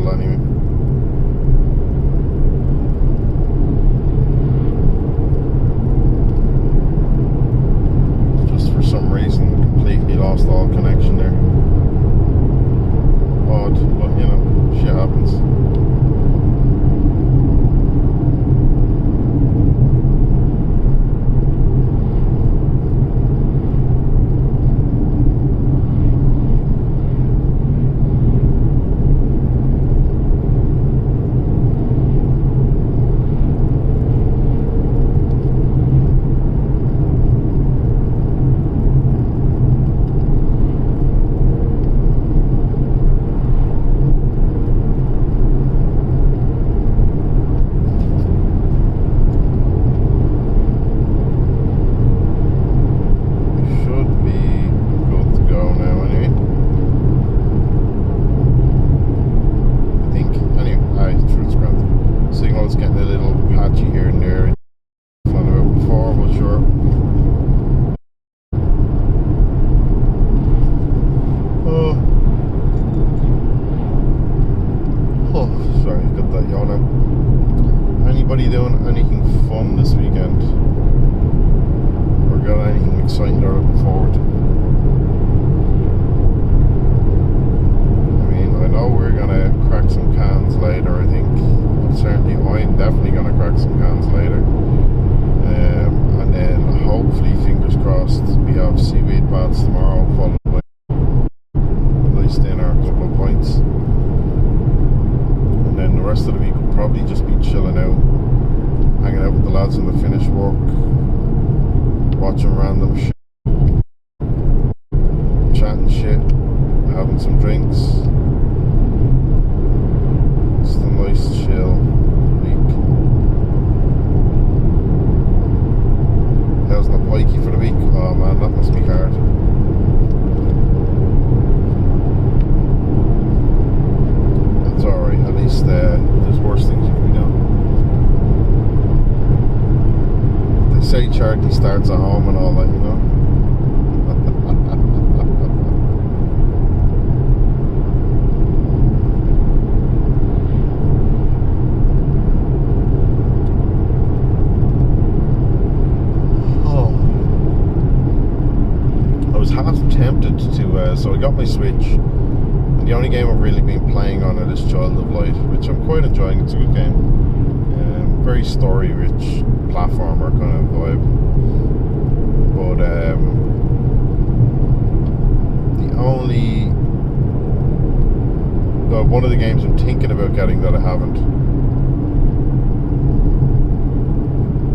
while anyway. Just for some reason, completely lost all connection there. Odd, but you know, shit happens. Starts at home and all that, you know. I was half tempted to, so I got my Switch, and the only game I've really been playing on it is Child of Light, which I'm quite enjoying. It's a good game. Very story-rich platformer kind of vibe. But one of the games I'm thinking about getting that I haven't.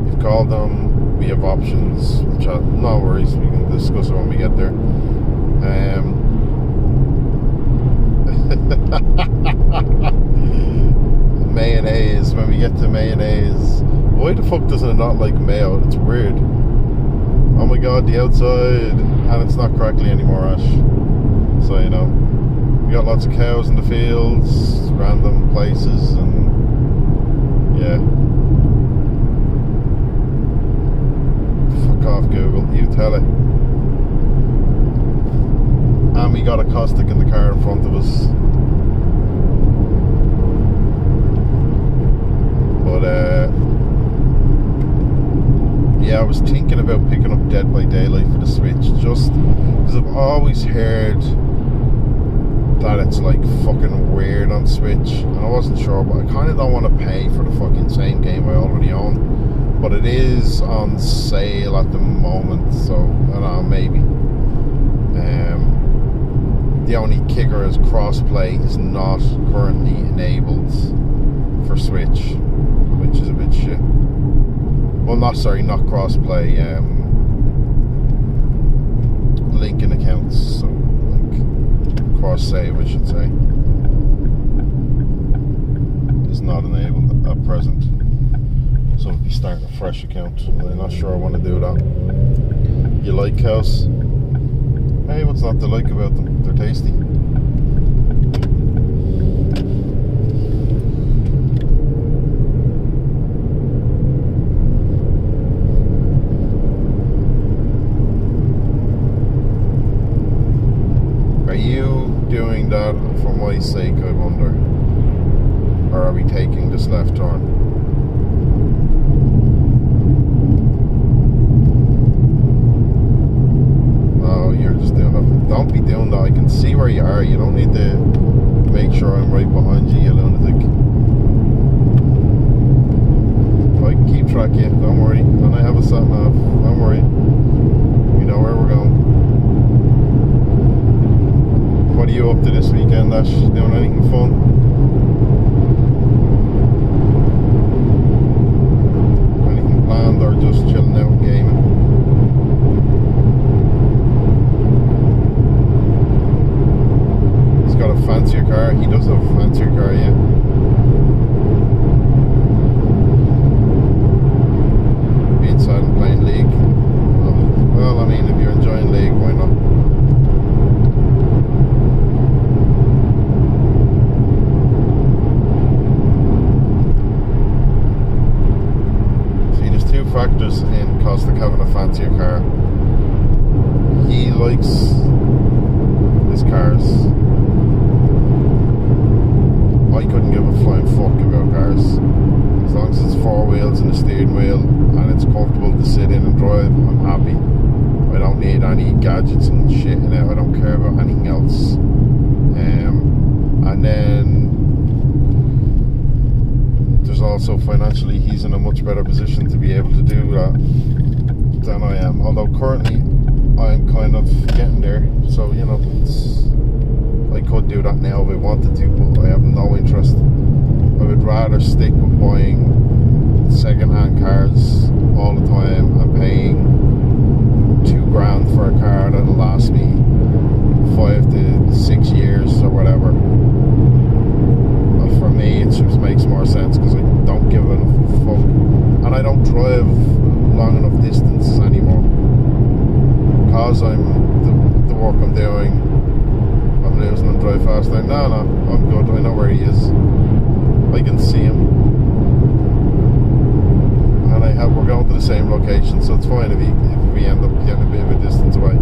You've called them. We have options. Which no worries. We can discuss it when we get there. Mayonnaise. When we get to mayonnaise, why the fuck doesn't it not like mayo? It's weird. Oh my god, the outside, and it's not crackly anymore, Ash. So you know, we got lots of cows in the fields, random places, and yeah. Fuck off, Google. You tell it. And we got a caustic in the car in front of us. But yeah, I was thinking about picking up Dead by Daylight for the Switch, just because I've always heard that it's like fucking weird on Switch, and I wasn't sure, but I kind of don't want to pay for the fucking same game I already own. But it is on sale at the moment, so I don't know, maybe. The only kicker is crossplay is not currently enabled for Switch, which is a bit shit. Well, not crossplay, linking accounts, so like cross save, I should say, is not enabled at present. So I'll be starting a fresh account. I'm not sure I want to do that. You like cows? Hey, what's not to like about them? They're tasty. Are you doing that for my sake, I wonder? or are we taking this left turn? No, you're just doing that. Don't be doing that. I can see where you are. You don't need to make sure I'm right behind you, you lunatic. I can keep track of you, don't worry. And I have a sat nav, don't worry. We know where we're going. What are you up to this weekend, Ash? Doing anything fun? Anything planned or just chilling out and gaming? He's got a fancier car. He does have a fancier car, yeah. Be inside and playing League. Well, I mean, if you're enjoying League, why not? Factors in Costa having a fancier car. He likes his cars. I couldn't give a flying fuck about cars. As long as it's 4 wheels and a steering wheel and it's comfortable to sit in and drive, I'm happy. I don't need any gadgets and shit in it. I don't care about anything else. And then there's also financially, he's in a much better position to be able to do that than I am. Although currently I'm kind of getting there, so you know, I could do that now if I wanted to, but I have no interest. I would rather stick with buying second-hand cars all the time and paying $2,000 for a car that'll last me 5 to 6 years or whatever. For me, it just makes more sense because I don't give a fuck, and I don't drive long enough distances anymore because I'm the work I'm doing. I'm losing and drive fast. No, I'm good. I know where he is. I can see him, and we're going to the same location, so it's fine if we end up getting a bit of a distance away.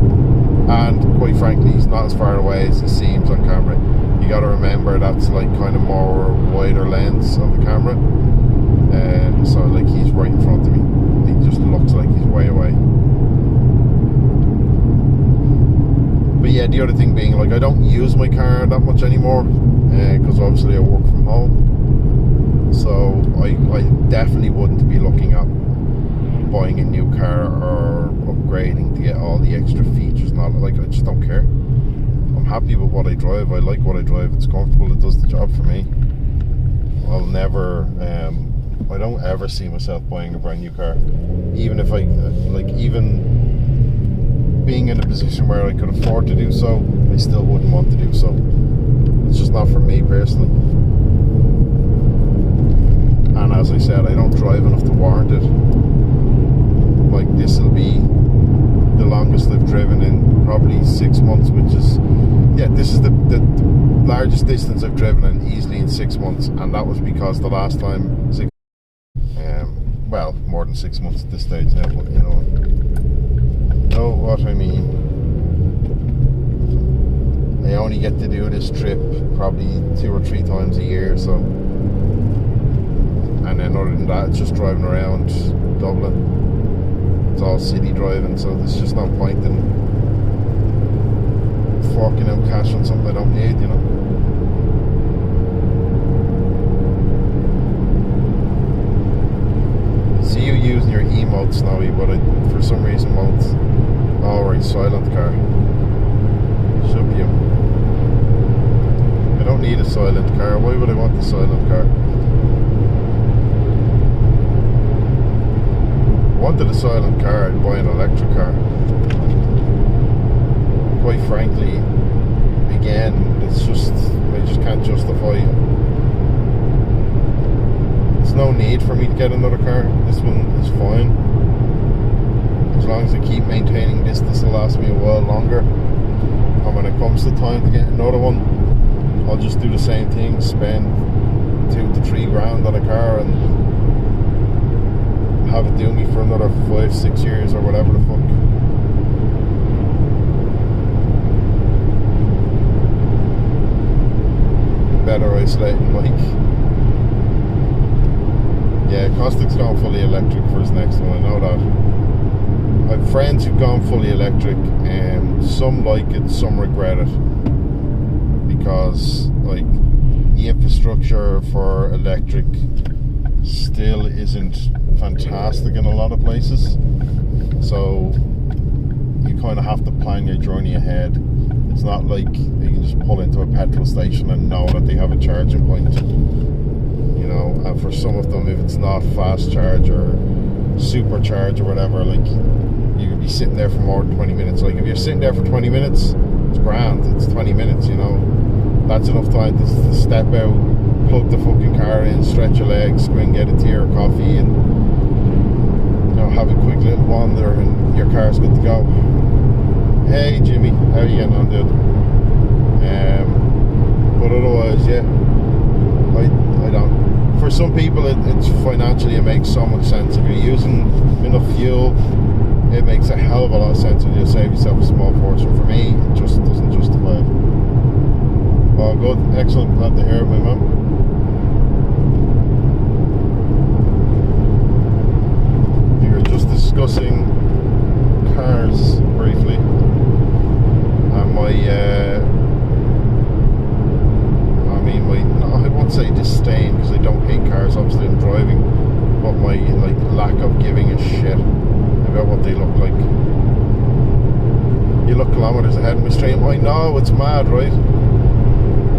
And quite frankly, he's not as far away as he seems on camera. You got to remember that's like kind of more wider lens on the camera, so like he's right in front of me. He just looks like he's way away. But yeah, the other thing being, like, I don't use my car that much anymore because obviously I work from home. So I definitely wouldn't be looking at buying a new car or upgrading to get all the extra features and all. Like, I just don't care. I'm happy with what I drive. I like what I drive. It's comfortable. It does the job for me. I'll never I don't ever see myself buying a brand new car, even if even being in a position where I could afford to do so, I still wouldn't want to do so. It's just not for me personally. And as I said, I don't drive enough to warrant it. Like, this will be the longest I've driven in probably 6 months, which is, yeah, this is the largest distance I've driven in easily in 6 months, and that was because the last time, well, more than 6 months at this stage now, but you know what I mean. I only get to do this trip probably 2 or 3 times a year, so, and then other than that, it's just driving around Dublin. It's all city driving, so there's just no point in forking out cash on something I don't need, you know. See you using your emotes, Snowy, but I, for some reason, won't. Oh, right, silent car. Should be. I don't need a silent car. Why would I want a silent car? Wanted a silent car, I'd buy an electric car. Quite frankly, again, it's just, I just can't justify it. There's no need for me to get another car. This one is fine. As long as I keep maintaining this will last me a while longer. And when it comes to time to get another one, I'll just do the same thing, spend 2 to 3 grand on a car and have it do me for another 5-6 years or whatever the fuck. Better isolating, like. Yeah, Caustic's gone fully electric for his next one, I know that. I have friends who've gone fully electric, and some like it, some regret it. Because, like, the infrastructure for electric still isn't fantastic in a lot of places. So, you kind of have to plan your journey ahead. It's not like you can just pull into a petrol station and know that they have a charging point. You know, and for some of them, if it's not fast charge or supercharge or whatever, like, you could be sitting there for more than 20 minutes. Like, if you're sitting there for 20 minutes, it's grand. It's 20 minutes, you know. That's enough time to step out, plug the fucking car in, stretch your legs, go and get a tea or coffee, and, you know, have a quick little wander, and your car's good to go. Hey Jimmy, how are you getting on, dude? But otherwise, yeah, I don't. For some people, it's financially, it makes so much sense. If you're using enough fuel, it makes a hell of a lot of sense, and you'll save yourself a small fortune. For me, it just doesn't justify it. Oh, good, excellent, glad to hear it, my man. We were just discussing cars briefly, and I won't say disdain, because I don't hate cars, obviously I'm driving, but my lack of giving a shit about what they look like. You look kilometers ahead of me stream. I know, it's mad, right?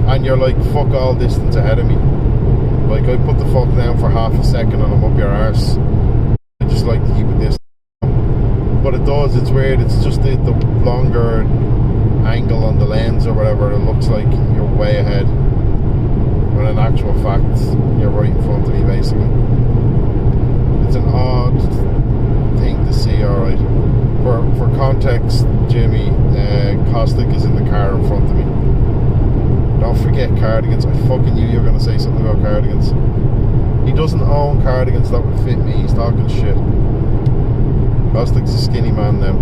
And you're like, fuck all distance ahead of me. Like, I put the fuck down for half a second and I'm up your arse. I just like to keep it this. But it does, it's weird. It's just the longer angle on the lens or whatever, it looks like you're way ahead. When in actual fact, you're right in front of me, basically. It's an odd thing to see, alright. For context, Jimmy, Caustic is in the car in front of me. Don't forget cardigans. I fucking knew you were going to say something about cardigans. He doesn't own cardigans that would fit me. He's talking shit. Caustic's a skinny man now.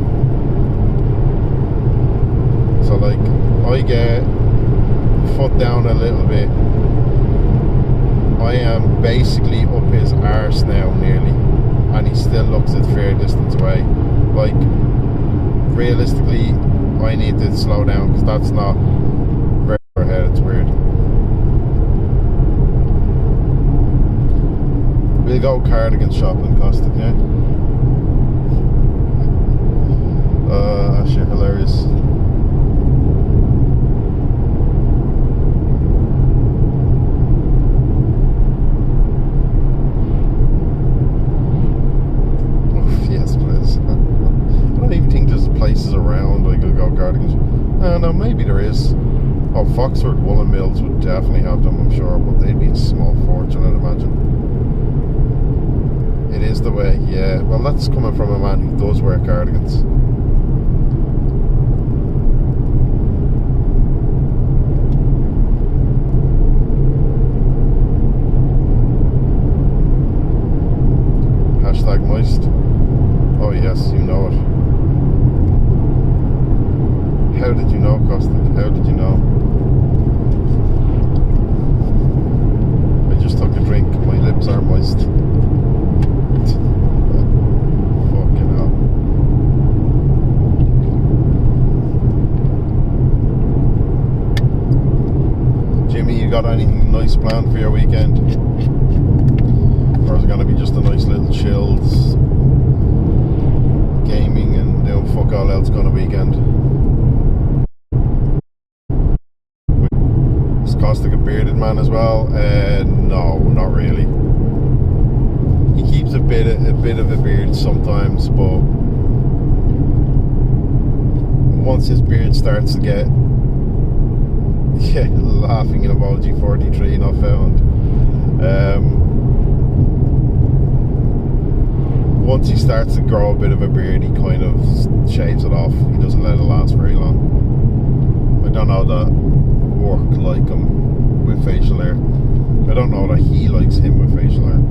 So, like, I get foot down a little bit. I am basically up his arse now, nearly. And he still looks at fair distance away. Like, realistically, I need to slow down, because that's not very far ahead. It's weird. We'll go cardigan shopping, Caustic, yeah? That's shit hilarious. Places around I could go cardigans. No, maybe there is. Oh, Foxford Woolen Mills would definitely have them, I'm sure, but they'd be a small fortune, I'd imagine. It is the way, yeah. Well, that's coming from a man who does wear cardigans. Hashtag moist. Oh yes, you know it. How did you know, Caustic? How did you know? I just took a drink. My lips are moist. Fucking hell. Jimmy, you got anything nice planned for your weekend? Or is it going to be just a nice little chilled gaming and doing fuck all else kind of weekend? Caustic a bearded man as well? No, not really. He keeps a bit of a beard sometimes, but once his beard starts to get laughing in emoji 43 not found. Once he starts to grow a bit of a beard, he kind of shaves it off. He doesn't let it last very long. I don't know that work like him with facial hair. I don't know that he likes him with facial hair.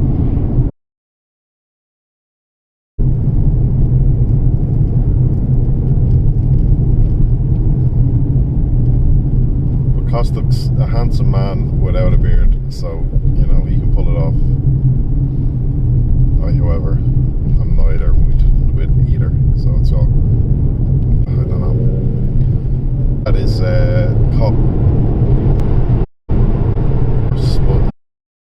But Caustic's a handsome man without a beard, so, you know, he can pull it off. however, I'm neither with either, so it's all, I don't know. That is cop. Spot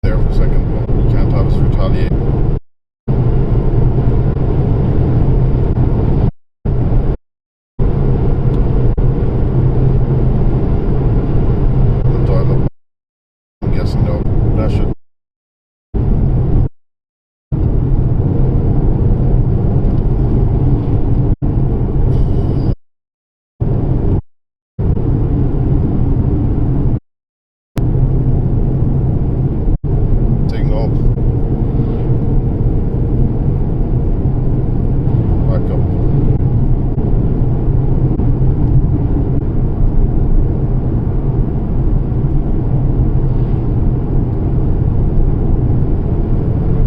there for a second, but you can't have us retaliate. I'm guessing no. That should. Signal. Back up.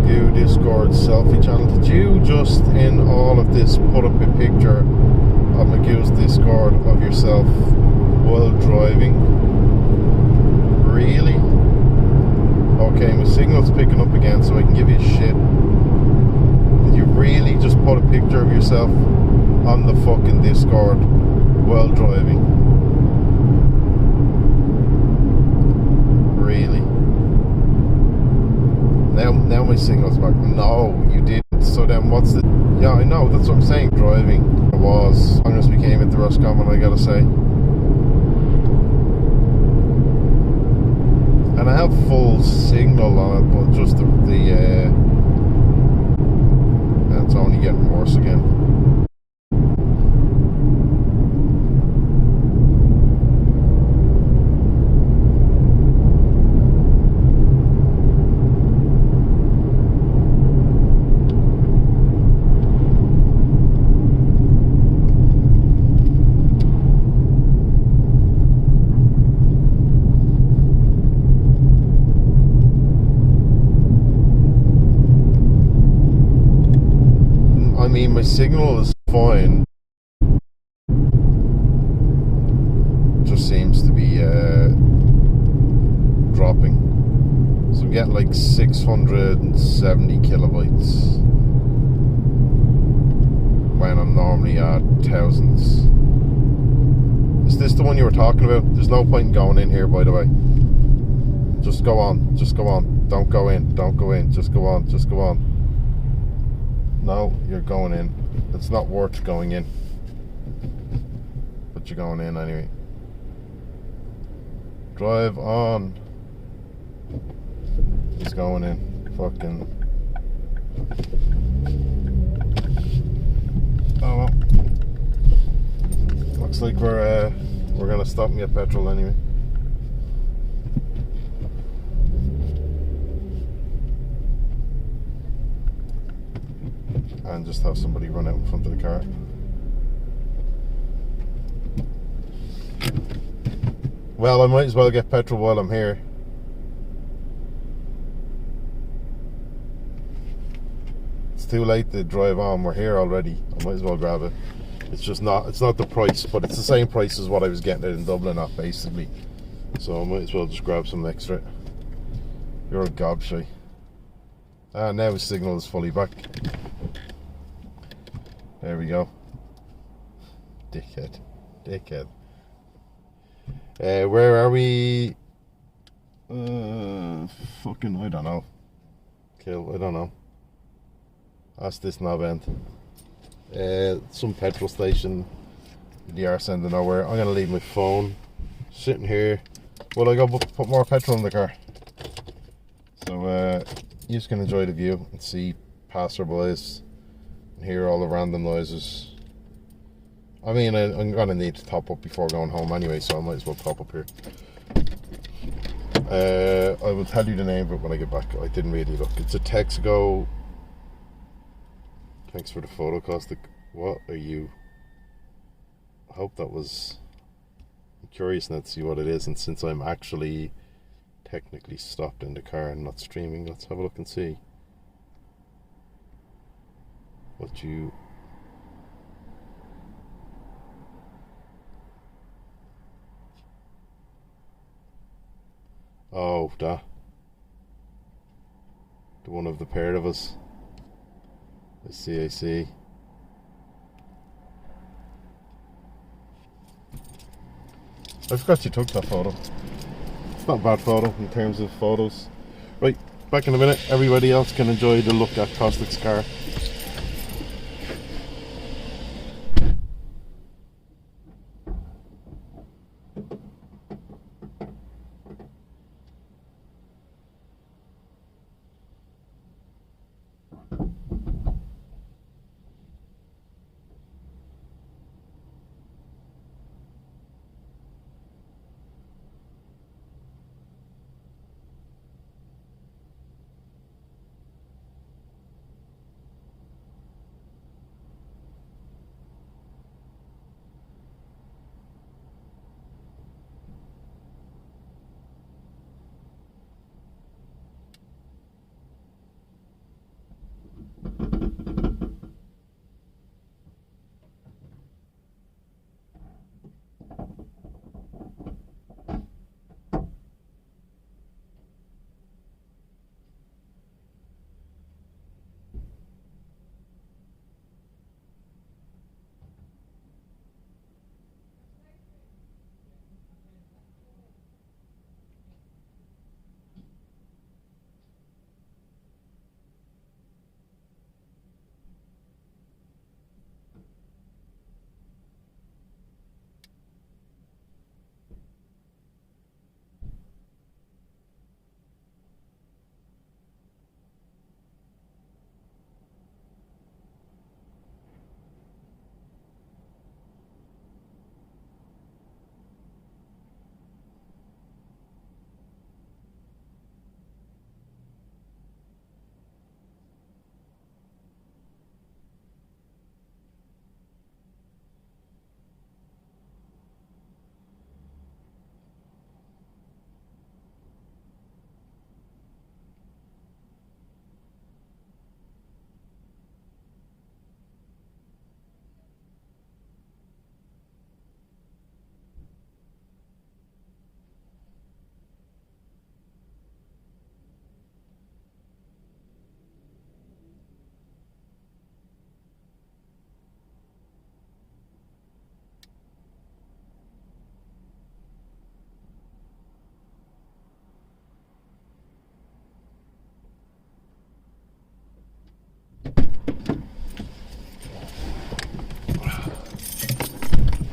View Discord selfie channel. Did you just in all of this put up a picture of McGill's Discord of yourself while driving? Really? Okay, my signal's picking up again, so I can give you shit. Did you really just put a picture of yourself on the fucking Discord while driving? Really? Now my signal's back. No, you didn't. So then what's the... Yeah, I know, that's what I'm saying. Driving. I was. As long as we came into Roscommon, I gotta say. And I have full signal on it, but just it's only getting worse again. I mean, my signal is fine. Just seems to be dropping. So I'm getting like 670 kilobytes when I'm normally at thousands. Is this the one you were talking about? There's no point in going in here, by the way. Just go on. Just go on. Don't go in. Don't go in. Just go on. Just go on. No, you're going in. It's not worth going in. But you're going in anyway. Drive on. He's going in. Fucking. Oh well. Looks like we're gonna stop and get petrol anyway. And just have somebody run out in front of the car. Well, I might as well get petrol while I'm here. It's too late to drive on. We're here already. I might as well grab it. It's just not. It's not the price, but it's the same price as what I was getting it in Dublin at, basically. So I might as well just grab some extra. You're a gobshy. Ah, now his signal is fully back. There we go. Dickhead. Dickhead. Where are we? Fucking, I don't know. Kill, I don't know. Ask this knob end. Some petrol station in the arse end of nowhere. I'm gonna leave my phone sitting here while I go put more petrol in the car. So you just can enjoy the view and see passerbys and hear all the random noises. I mean, I'm gonna need to top up before going home anyway, so I might as well top up here. I will tell you the name of it when I get back. I didn't really look. It's a Texaco. Thanks for the photo, Caustic. What are you? I hope that was... I'm curious now to see what it is, and since I'm actually technically stopped in the car and not streaming, let's have a look and see what you... Oh, that. The one of the pair of us. I see. I forgot you took that photo. It's not a bad photo in terms of photos. Right, back in a minute. Everybody else can enjoy the look at Caustic's car.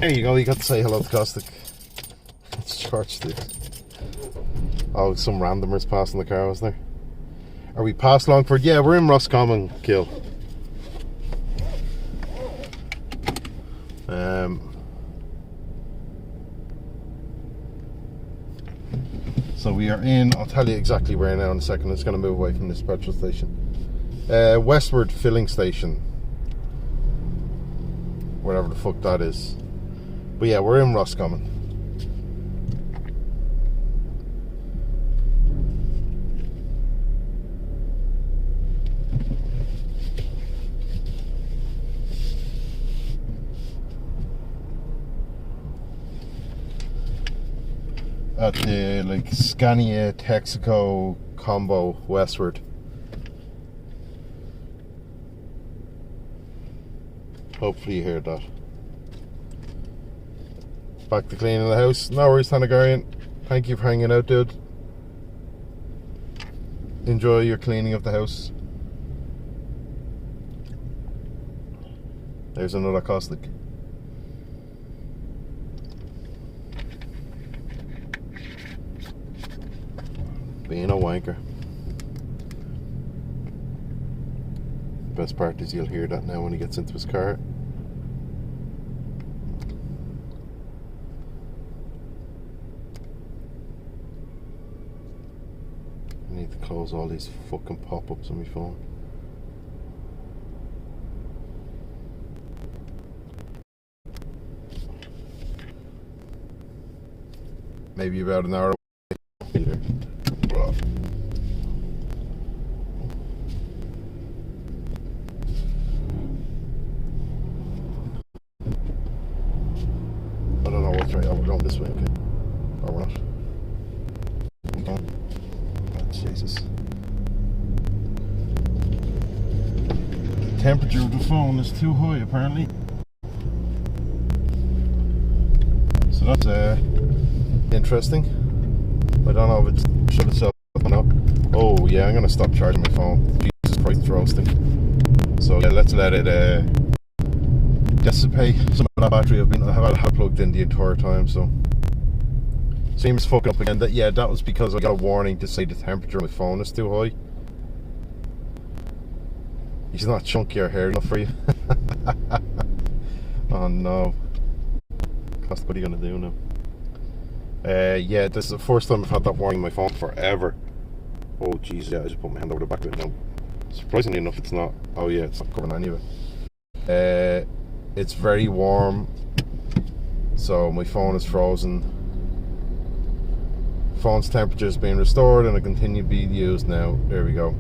There you go, you got to say hello to Caustic. It's George, dude. Oh, some randomers passing the car, wasn't there? Are we past Longford? Yeah, we're in Roscommon, Kill. So we are in, I'll tell you exactly where now in a second. It's going to move away from this petrol station. Westward filling station. Wherever the fuck that is. But yeah, we're in Roscommon. At the like Scania Texaco combo westward. Hopefully you hear that. Back to cleaning the house. No worries, Tanagarian. Thank you for hanging out, dude. Enjoy your cleaning of the house. There's another Caustic. Being a wanker. Best part is you'll hear that now when he gets into his car. I need to close all these fucking pop-ups on my phone. Maybe about an hour away. I don't know what's right. Oh, we're going this way, okay. Or we're not. We're going. Oh, Jesus. temperature of the phone is too high apparently. So that's interesting. I don't know if it's shut itself up or not. Oh yeah, I'm gonna stop charging my phone. Jesus Christ, it's roasting. So yeah, let's let it dissipate some of that battery. I've had plugged in the entire time, so seems fucking up again. That was because I got a warning to say the temperature of my phone is too high. He's not chunky or hairy enough for you. Oh no. What are you gonna do now? Yeah, this is the first time I've had that warning on my phone forever. Oh jeez, yeah, I just put my hand over the back of it now. Surprisingly enough, it's not. Oh yeah, it's not covering any of it. It's very warm, so my phone is frozen. Phone's temperature is being restored and it continue to be used now. There we go.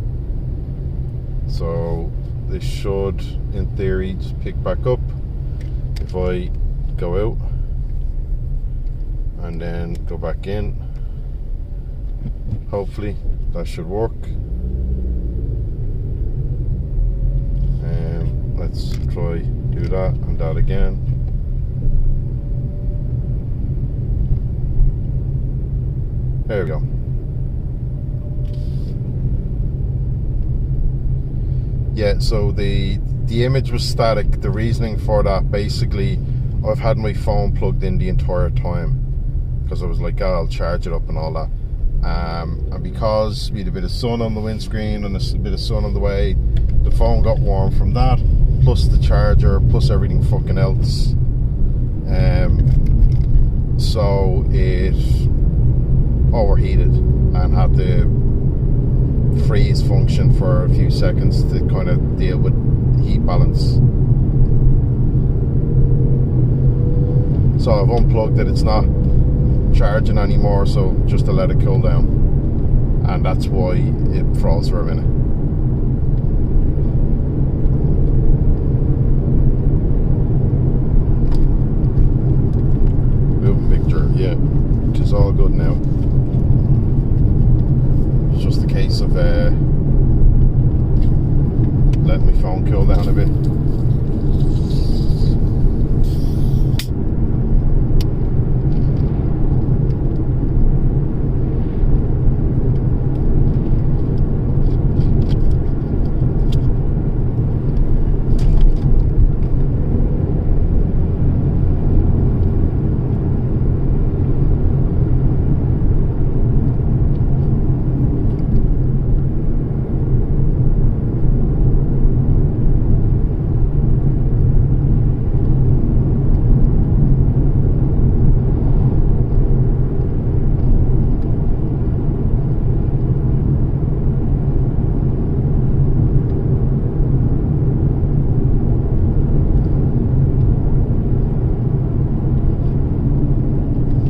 So this should, in theory, just pick back up if I go out and then go back in. Hopefully that should work. Let's try do that and that again. There we go. Yeah, so the image was static. The reasoning for that, basically, I've had my phone plugged in the entire time because I was like, oh, I'll charge it up and all that. And because we had a bit of sun on the windscreen and a bit of sun on the way, the phone got warm from that, plus the charger, plus everything fucking else. So it overheated and had to freeze function for a few seconds to kind of deal with heat balance. So I've unplugged it, it's not charging anymore, so just to let it cool down, and that's why it froze for a minute. Moving picture, yeah, it is all good now. It's just a case of letting my phone cool down a bit.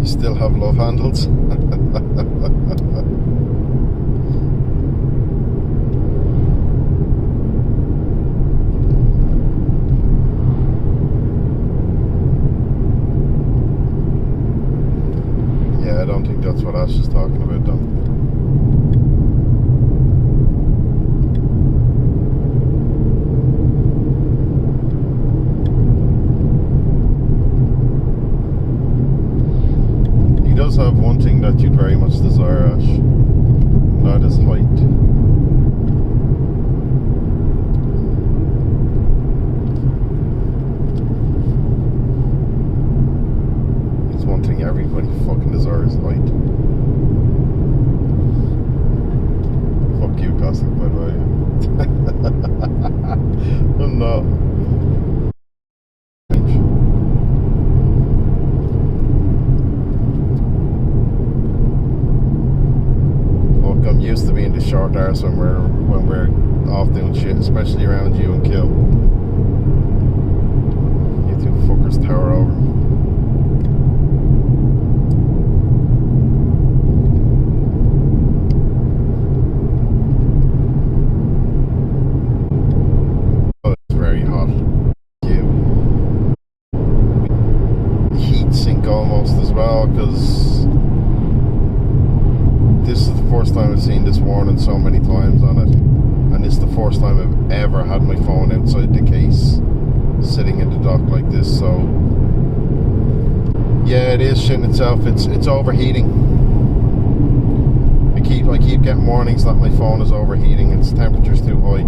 Still have love handles. Yeah, I don't think that's what Ash is talking about though. Have one thing that you'd very much desire, Ash, and that is height. It's one thing everybody fucking desires, height. Fuck you, Cossack, by the way. I'm not. I'm used to being the short arse when we're off doing shit, especially around you and Kill. You two fuckers tower over. Oh, it's very hot. You heat sink almost as well, because this is the first time I've seen this warning so many times on it, and and it's the first time I've ever had my phone outside the case sitting in the dock like this. So yeah, it is shitting itself. It's overheating. I keep getting warnings that my phone is overheating. Its temperature's too high.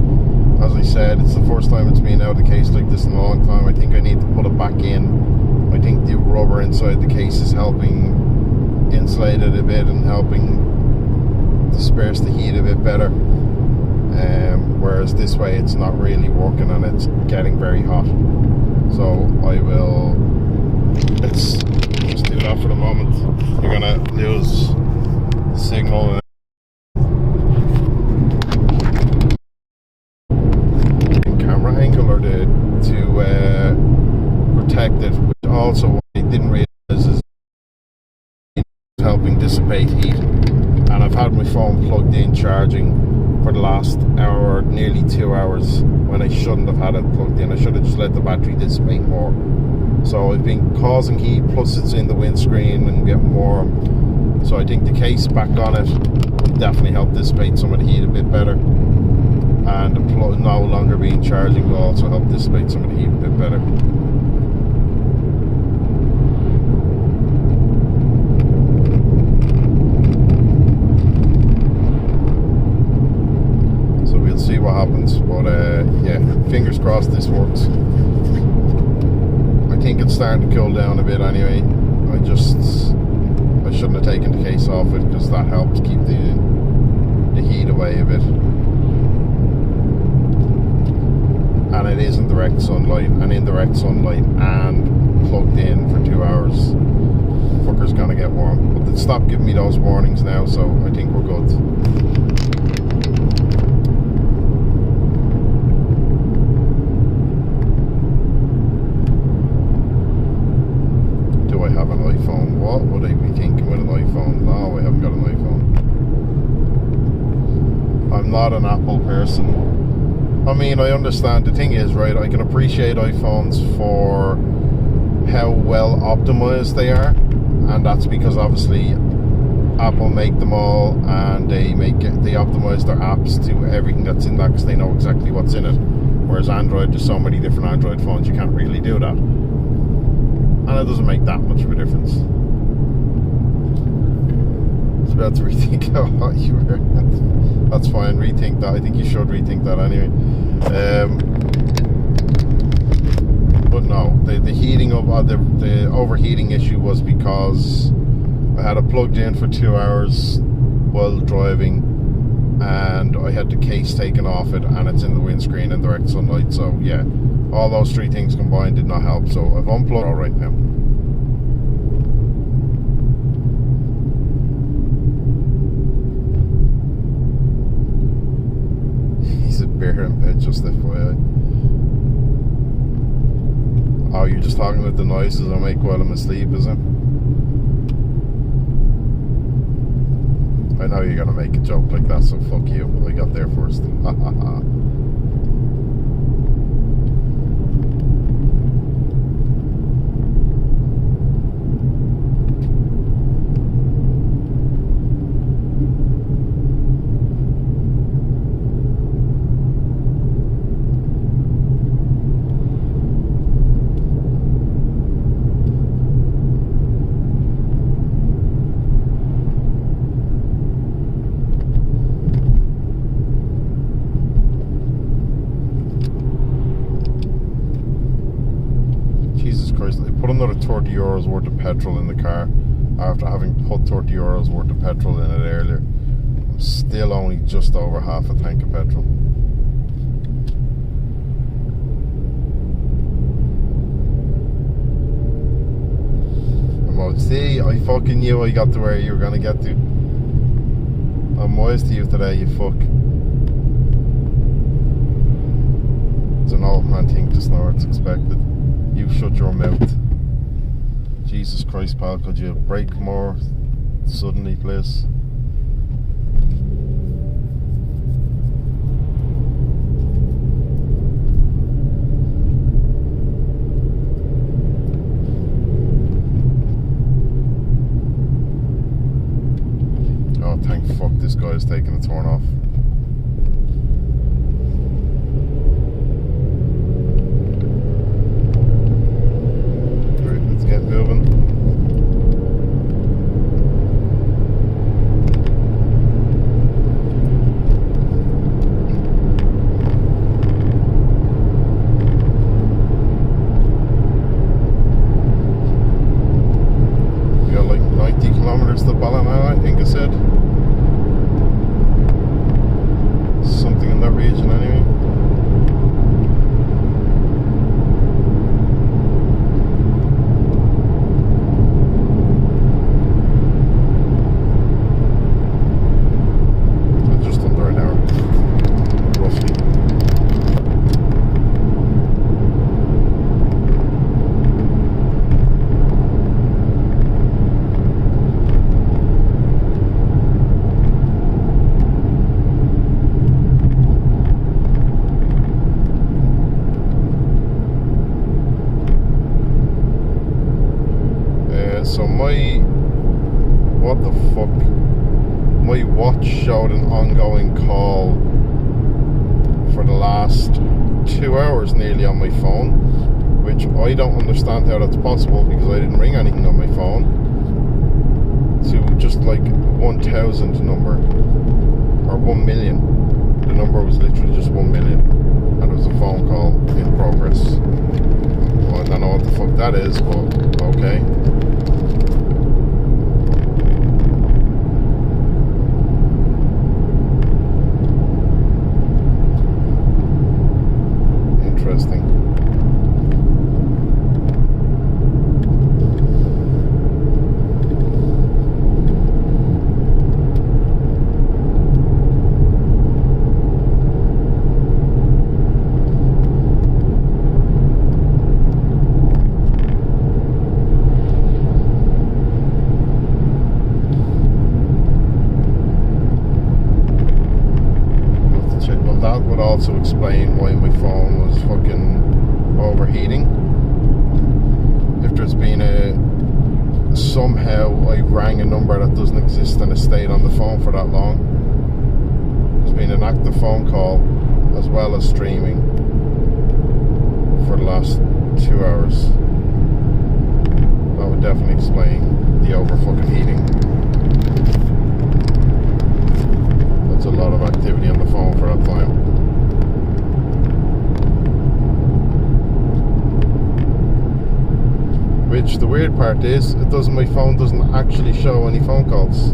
As I said, it's the first time it's been out of the case like this in a long time. I think I need to put it back in. I think the rubber inside the case is helping insulate it a bit and helping disperse the heat a bit better. Whereas this way it's not really working and it's getting very hot. So let's just do that for the moment. You're gonna lose signal. Camera angle or to protect it, which also I didn't realize is helping dissipate heat. And I've had my phone plugged in charging for the last hour, nearly 2 hours, when I shouldn't have had it plugged in. I should have just let the battery dissipate more. So I've been causing heat, plus it's in the windscreen and getting warm. So I think the case back on it will definitely help dissipate some of the heat a bit better. And the plug no longer being charging will also help dissipate some of the heat a bit better. So we'll see what happens, but yeah, fingers crossed this works. I think it's starting to cool down a bit anyway. I shouldn't have taken the case off it because that helps keep the heat away a bit. And it is in direct sunlight, and plugged in for 2 hours. Fucker's gonna get warm. But it stopped giving me those warnings now, so I think we're good. Do I have an iPhone? What would I be thinking with an iPhone? No, I haven't got an iPhone. I'm not an Apple person. I mean, I understand. The thing is, right, I can appreciate iPhones for how well optimized they are, and that's because obviously Apple make them all, and they optimize their apps to everything that's in that because they know exactly what's in it. Whereas Android, there's so many different Android phones, you can't really do that, and it doesn't make that much of a difference. I was about to rethink how hot you were. That's fine, rethink that. I think you should rethink that anyway. But no, the heating of the overheating issue was because I had it plugged in for 2 hours while driving, and I had the case taken off it, and it's in the windscreen and direct sunlight. So yeah, all those three things combined did not help. So I've unplugged all right now. Beer in bed, just FYI. Oh, you're just talking about the noises I make while I'm asleep, is it? I know you're gonna make a joke like that, so fuck you. I got there first. Ha ha ha. Another 30 euros worth of petrol in the car after having put 30 euros worth of petrol in it earlier. I'm still only just over half a tank of petrol. See, I fucking knew I got to where you were gonna get to. I'm wise to you today, you fuck. It's an old man thing to snort, it's expected. You shut your mouth. Jesus Christ, pal, could you break more suddenly, please? Oh, thank fuck this guy is taking a turn off. so what the fuck? My watch showed an ongoing call for the last 2 hours nearly on my phone, which I don't understand how that's possible because I didn't ring anything on my phone, to just like 1,000 number, or 1 million. The number was literally just 1 million, and it was a phone call in progress. Well, I don't know what the fuck that is, but okay. Interesting. Also explain why my phone was fucking overheating. If there's been somehow I rang a number that doesn't exist and it stayed on the phone for that long. There's been an active phone call as well as streaming for the last 2 hours. That would definitely explain the over fucking heating. That's a lot of activity on the phone for that time. Which the weird part is, my phone doesn't actually show any phone calls.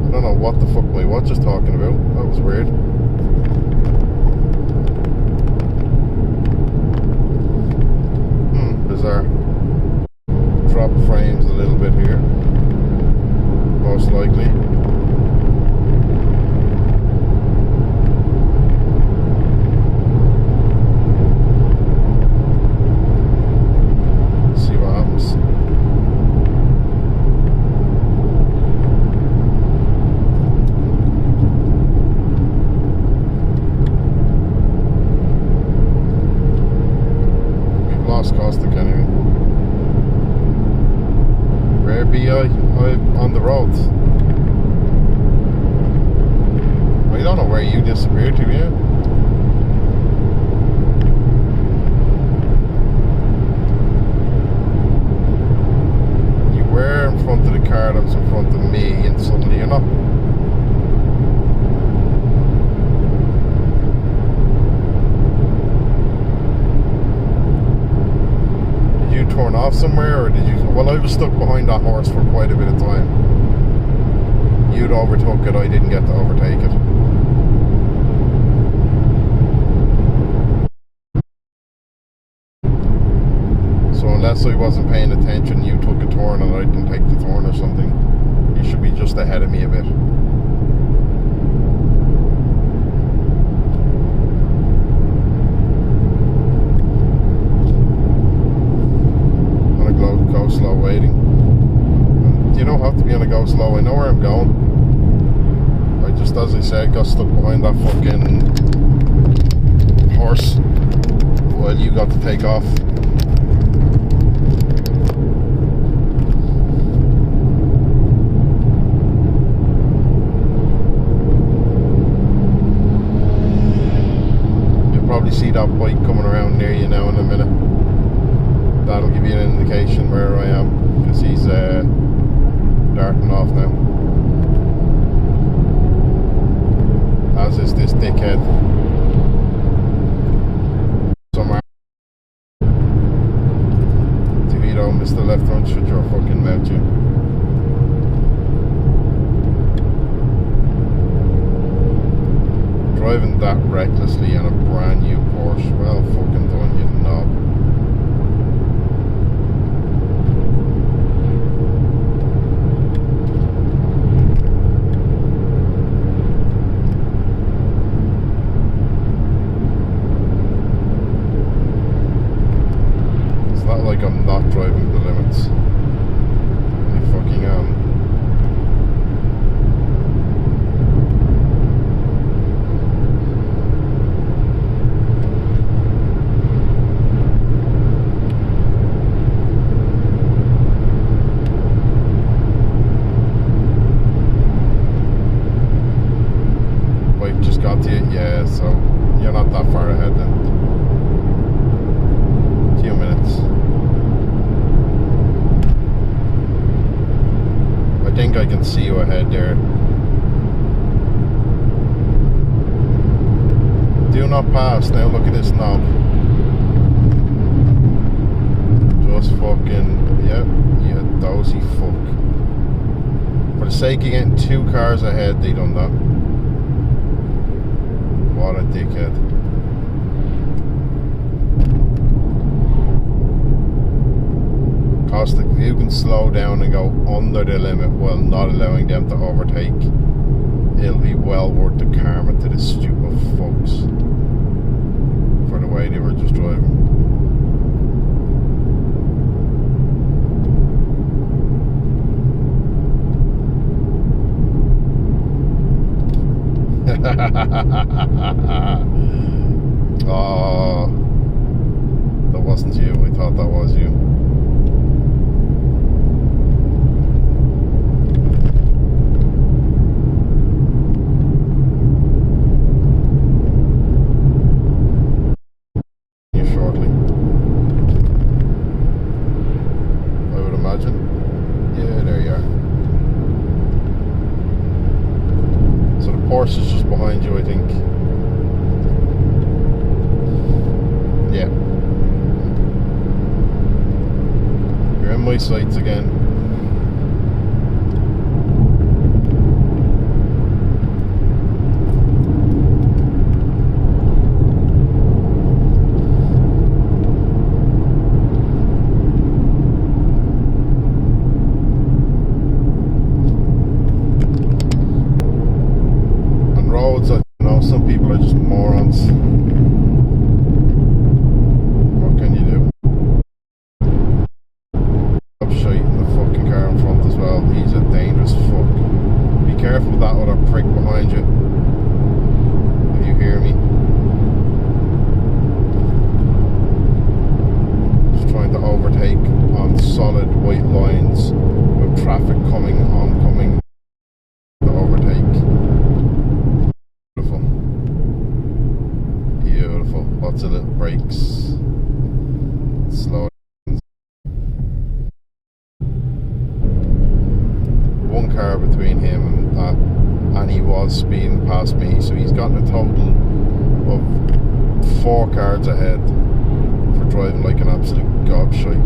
I don't know what the fuck my watch is talking about. That was weird. Bizarre. Drop frames a little bit here. Most likely. On the roads. I don't know where you disappeared to yet. You were in front of the car that was in front of me, and suddenly you're not. Did you turn off somewhere, or did you? Well, I was stuck behind that horse for quite a bit of time. You'd overtook it, I didn't get to overtake it. So unless I wasn't paying attention, you took a turn and I didn't take the turn or something, you should be just ahead of me a bit. Go slow waiting. You don't have to be on a go slow. I know where I'm going. I just, as I said, got stuck behind that fucking horse while you got to take off. You'll probably see that bike coming around near you now in a minute. That'll give you an indication where I am, because he's darting off now. As is this dickhead. Somewhere. DeVito, Mr. Left Front, shut your fucking mouth, you. Driving that recklessly in a brand new Porsche. Well fucking done, you knob. Like I'm not driving the limits. I fucking am. fucking, yeah, you dozy fuck. For the sake of getting 2 cars ahead, they done that. What a dickhead. Caustic, if you can slow down and go under the limit while not allowing them to overtake, it'll be well worth the karma to the stupid fucks for the way they were just driving. Oh, that wasn't you. I thought that was you. Shortly, I would imagine. Yeah, there you are. So the Porsche is just behind you, I think. Yeah. You're in my sights again. Some people are just morons. What can you do? I'm shite in the fucking car in front as well. He's a dangerous fuck. Be careful with that other prick behind you. If you hear me. Just trying to overtake on solid white lines with traffic coming, oncoming to overtake. Beautiful. Lots of little brakes. Slow. One car between him and that, and he was speeding past me, so he's gotten a total of 4 cars ahead for driving like an absolute gobshite.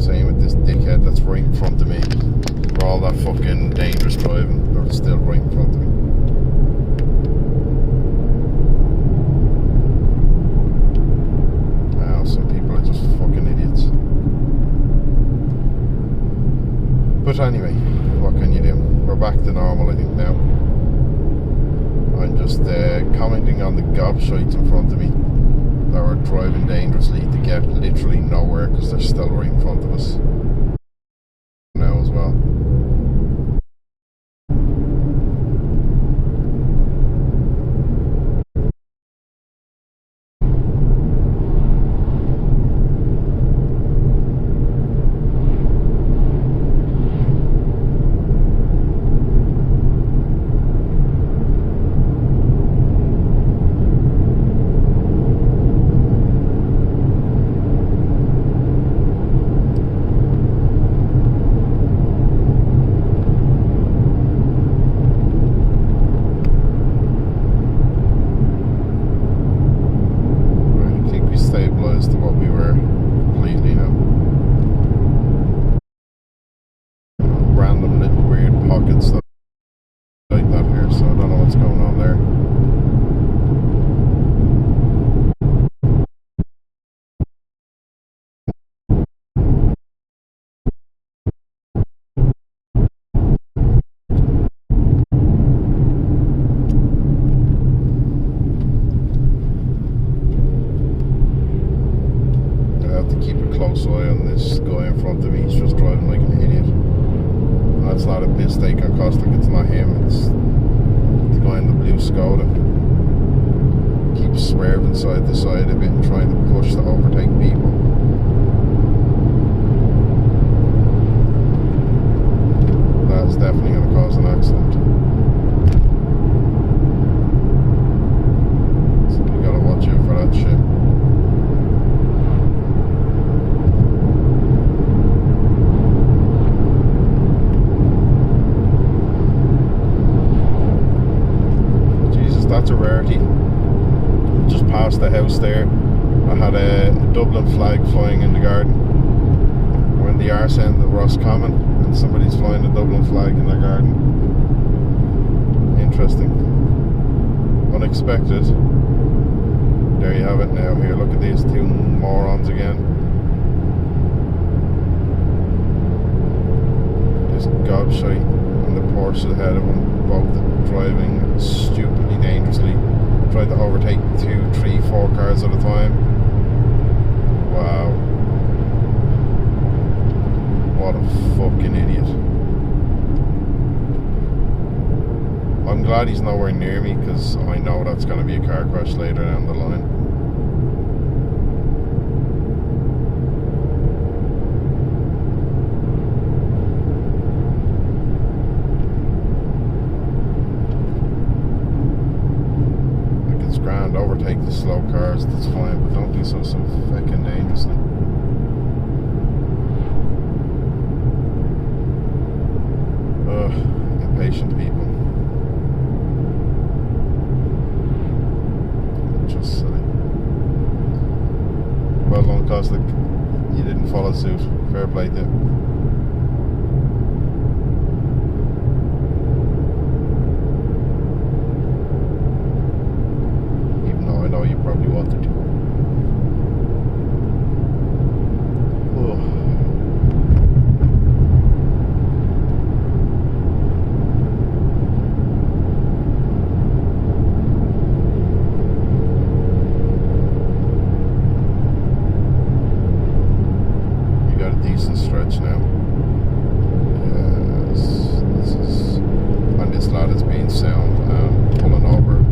Same with this dickhead that's right in front of me. For all that fucking dangerous driving, they're still right in front of me. Wow, some people are just fucking idiots. But anyway, what can you do? We're back to normal, I think, now. I'm just commenting on the gobshites in front of me that are driving dangerously to get literally nowhere because they're still right in front of us now as well. To what we were completely now. Random little weird pockets like that here, so I don't know what's going on there. Close eye on this guy in front of me. He's just driving like an idiot. And that's not a mistake on Caustic, it's not him, it's the guy in the blue Skoda. Keeps swerving side to side a bit and trying to push to overtake people. That is definitely going to cause an accident. So you gotta watch out for that shit. That's a rarity. just past the house there, I had a Dublin flag flying in the garden. We're in the arse end of Roscommon and somebody's flying a Dublin flag in their garden. Interesting. Unexpected. There you have it now. Here, look at these two morons again. This gobshite and the Porsche ahead of them, both driving stupidly dangerously. Tried to overtake 2, 3, 4 cars at a time. Wow. What a fucking idiot. I'm glad he's nowhere near me because I know that's going to be a car crash later down the line. Like, it's grand, overtake the slow cars, that's fine, but don't do so fucking dangerously. Ugh, impatient people. Just silly. Well done, Coslick. You didn't follow suit. Fair play to you. Even though I know you probably wanted to. Stretch now. Yes, this is, and this lad is being sound and pulling over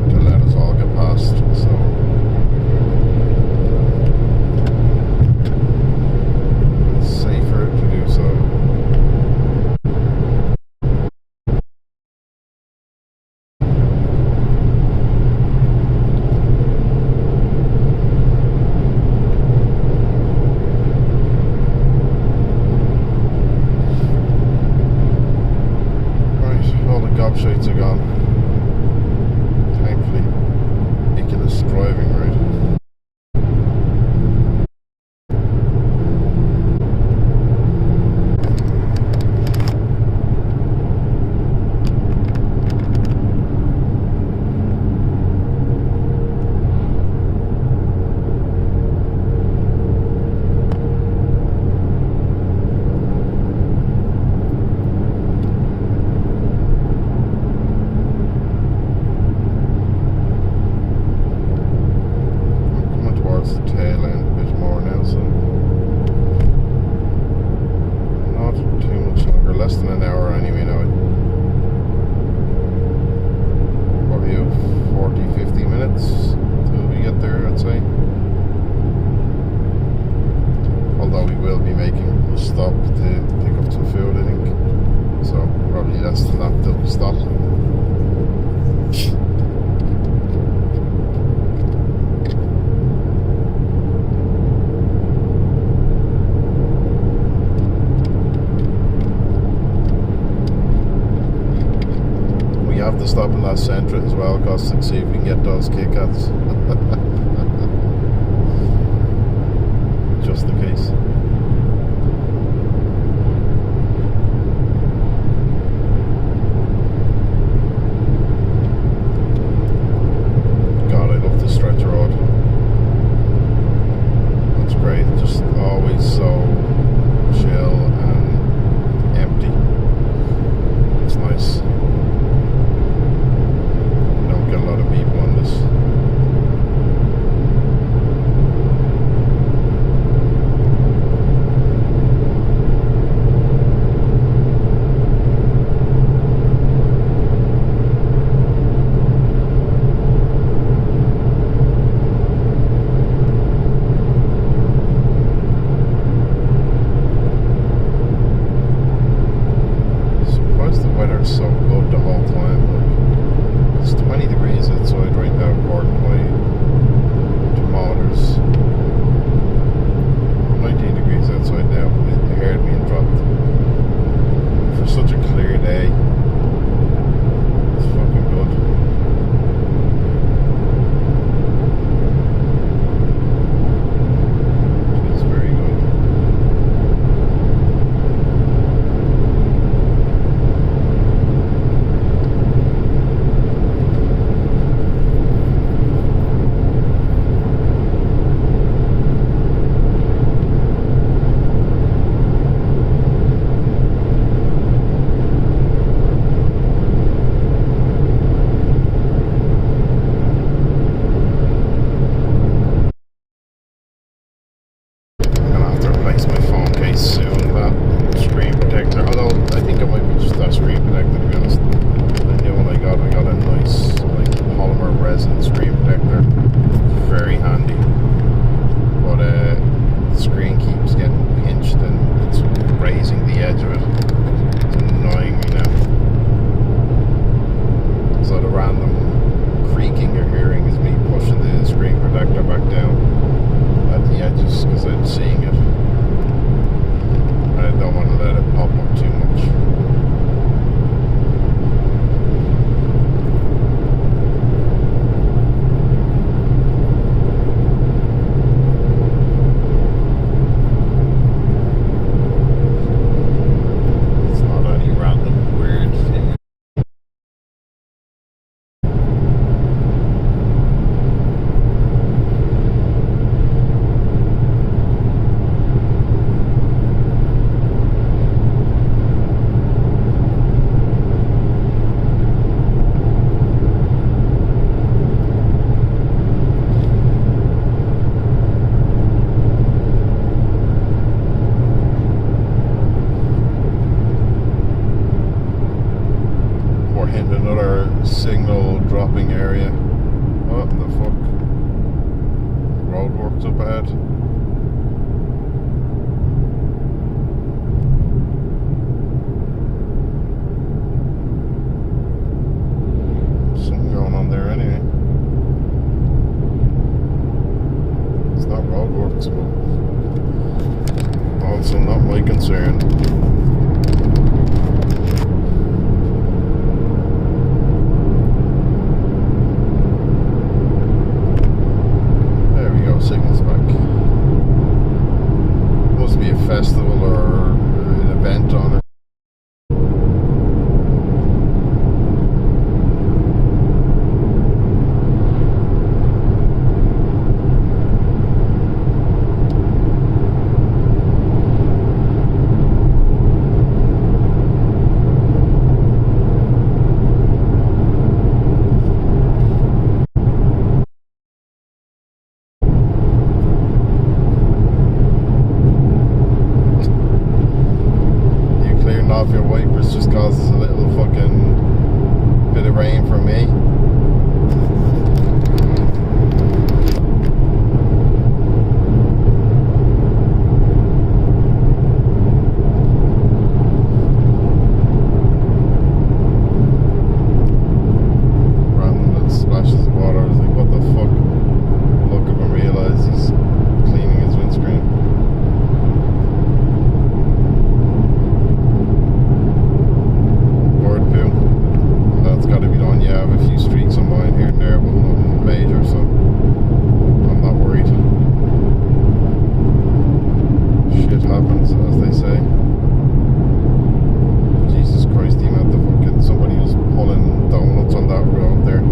to let us all get past. So it's safer to do so. Gobshites are gone. Thankfully. Ridiculous driving, right? Less than an hour anyway now. Probably 40-50 minutes till we get there, I'd say. Although we will be making a stop to pick up some food, I think. So probably less than that till we stop. We have to stop in that centre as well, because to see if we can get those Kit Kats. Just in case. God, I love the stretch road. It's great, just always so chill and empty. It's nice. Get a lot of people on this. Surprised the weather's so good the whole time. It's 20 degrees outside right now, according to my thermometers. 19 degrees outside now. The hair had been dropped. For such a clear day, it's fucking good. hitting another signal dropping area. What the fuck? Roadworks up ahead. Something going on there anyway. It's not roadworks, but also not my concern. Signals back. Must be a festival or an event on it. Off your wipers just causes a little fucking bit of rain for me. Random little splashes of water. I was like, what the fuck? Look up and realise he's cleaning his windscreen. That's got to be done. Yeah, I have a few streaks on mine here and there, but nothing major, so I'm not worried. Shit happens, as they say. Jesus Christ, the amount of fucking somebody was pulling donuts on that road there.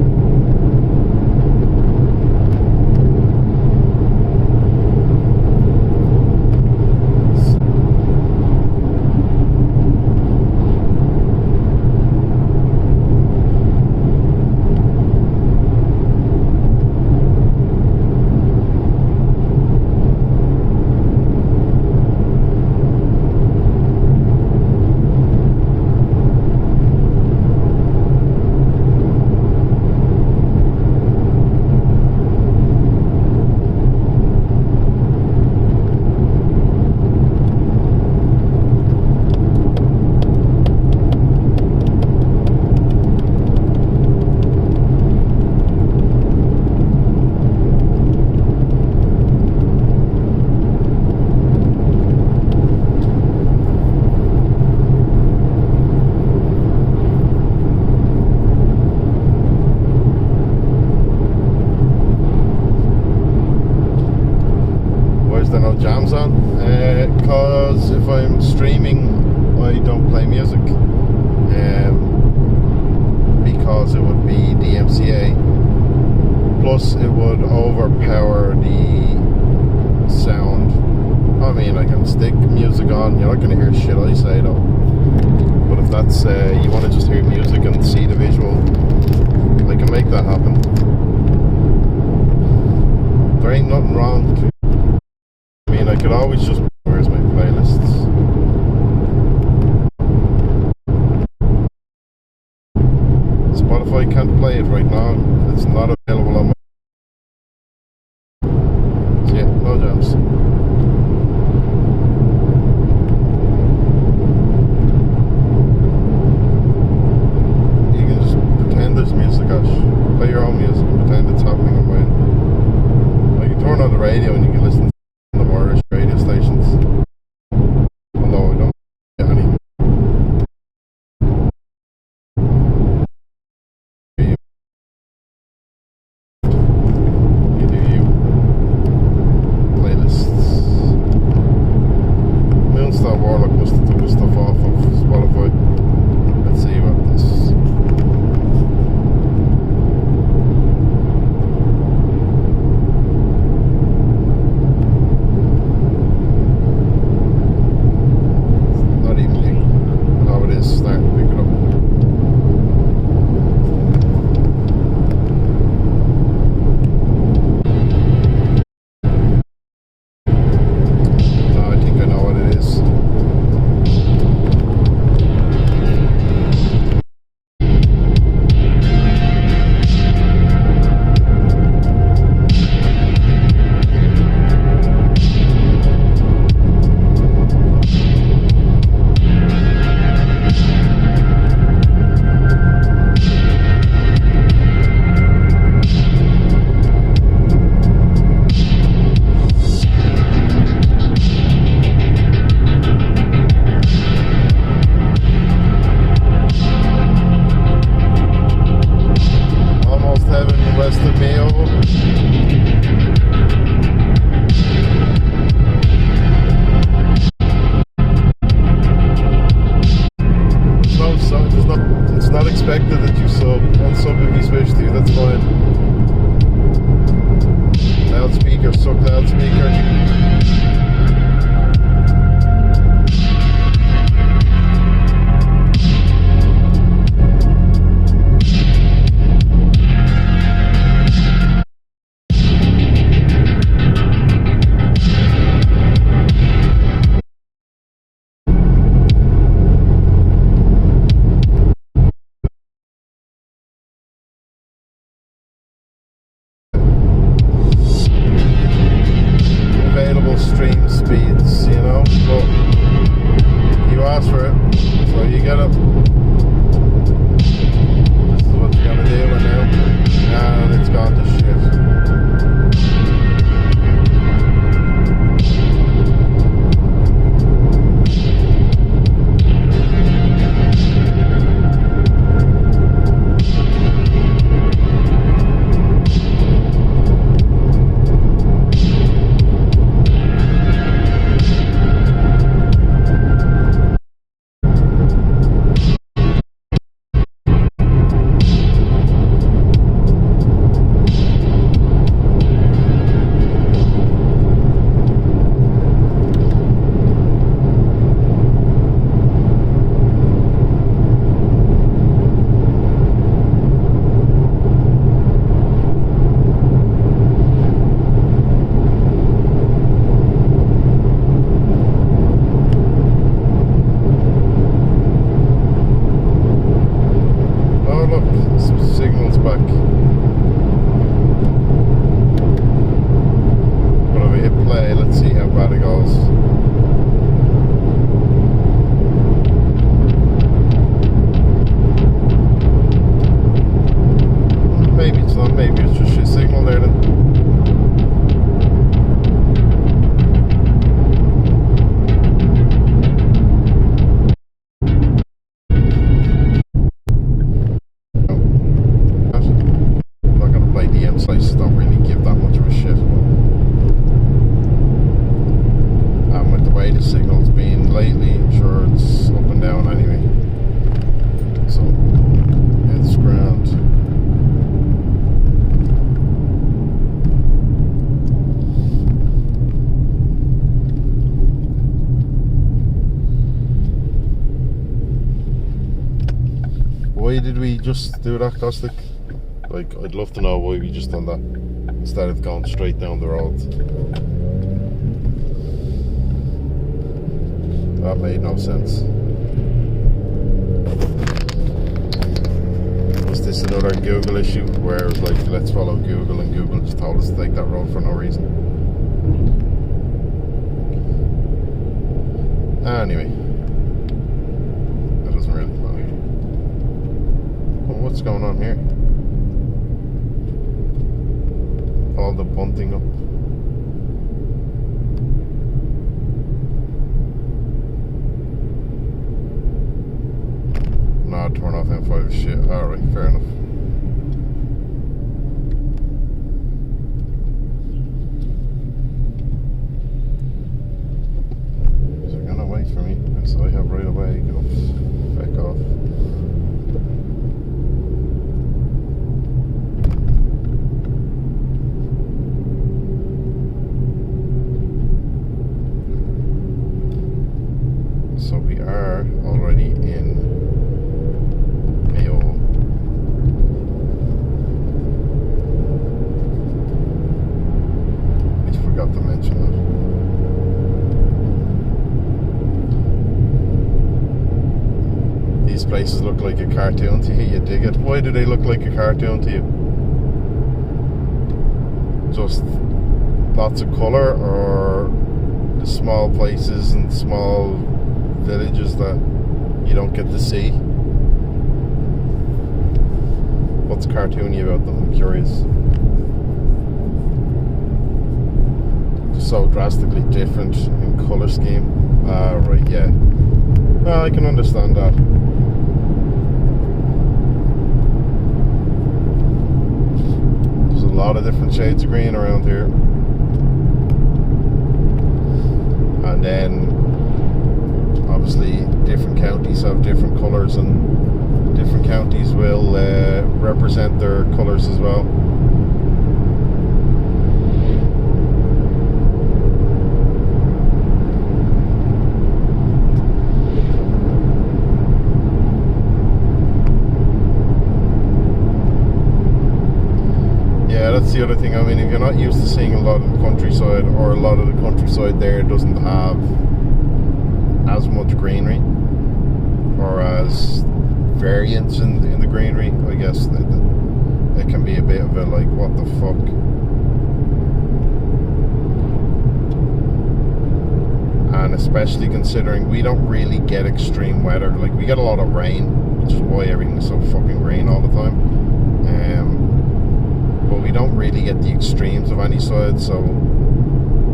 Jams on, because if I'm streaming I don't play music, because it would be DMCA, plus it would overpower the sound. I mean, I can stick music on, you're not going to hear shit I say though, but if that's you want to just hear music and see the visual, I can make that happen. There ain't nothing wrong. I could always just... Where's my playlists? Spotify can't play it right now. It's not available on my... So yeah, no jams. You can just pretend there's music, Ash. Play your own music and pretend it's happening on mine. Like, you turn on the radio and you can listen to the Irish radio stations, although I don't get any. expected that you sub. Unsub if you switch to, that's fine. Loudspeaker, suck loudspeaker. Stream speeds, you know, but you asked for it, so you get it. This is what you're gonna do right now, and it's gone to shit. Signals back. But if we hit play, let's see how bad it goes. Maybe it's not, maybe it's just your signal there then. Slices don't really give that much of a shit. And with the way the signal's been lately, I'm sure it's up and down anyway. So it's grand. Why did we just do that, Caustic? Like, I'd love to know why we just done that instead of going straight down the road. That made no sense. Was this another Google issue where it was like, let's follow Google, and Google just told us to take that road for no reason? Anyway, that doesn't really matter. Well, what's going on here? All the bunting up. Nah, turn off M5 shit. Alright, fair enough. Is it gonna wait for me? Yes, I have right away. Go back off. So we are already in Mayo. I forgot to mention that. These places look like a cartoon to you. You dig it? Why do they look like a cartoon to you? Just lots of colour, or the small places and small villages that you don't get to see? What's cartoony about them? I'm curious. Just so drastically different in colour scheme. Right, yeah. Well, I can understand that. There's a lot of different shades of green around here. And then obviously different counties have different colours and different counties will represent their colours as well. Yeah, that's the other thing. I mean, if you're not used to seeing a lot of the countryside, or a lot of the countryside there doesn't have as much greenery or as variance in the greenery, I guess it can be a bit of a like, what the fuck. And especially considering we don't really get extreme weather. Like, we get a lot of rain, which is why everything's so fucking green all the time. But we don't really get the extremes of any side, so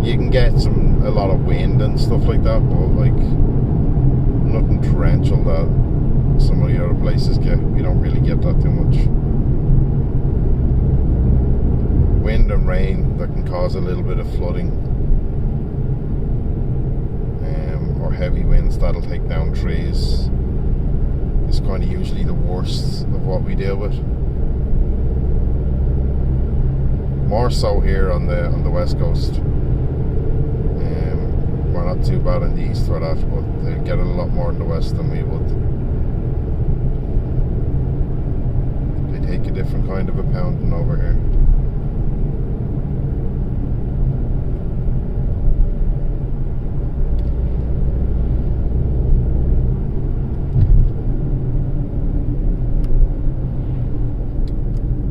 you can get a lot of wind and stuff like that, but like nothing torrential that some of the other places get. We don't really get that too much. Wind and rain that can cause a little bit of flooding, or heavy winds that'll take down trees, is kind of usually the worst of what we deal with. More so here on the west coast. We're not too bad in the east for that, but they get it a lot more in the west than we would. They take a different kind of a pounding over here.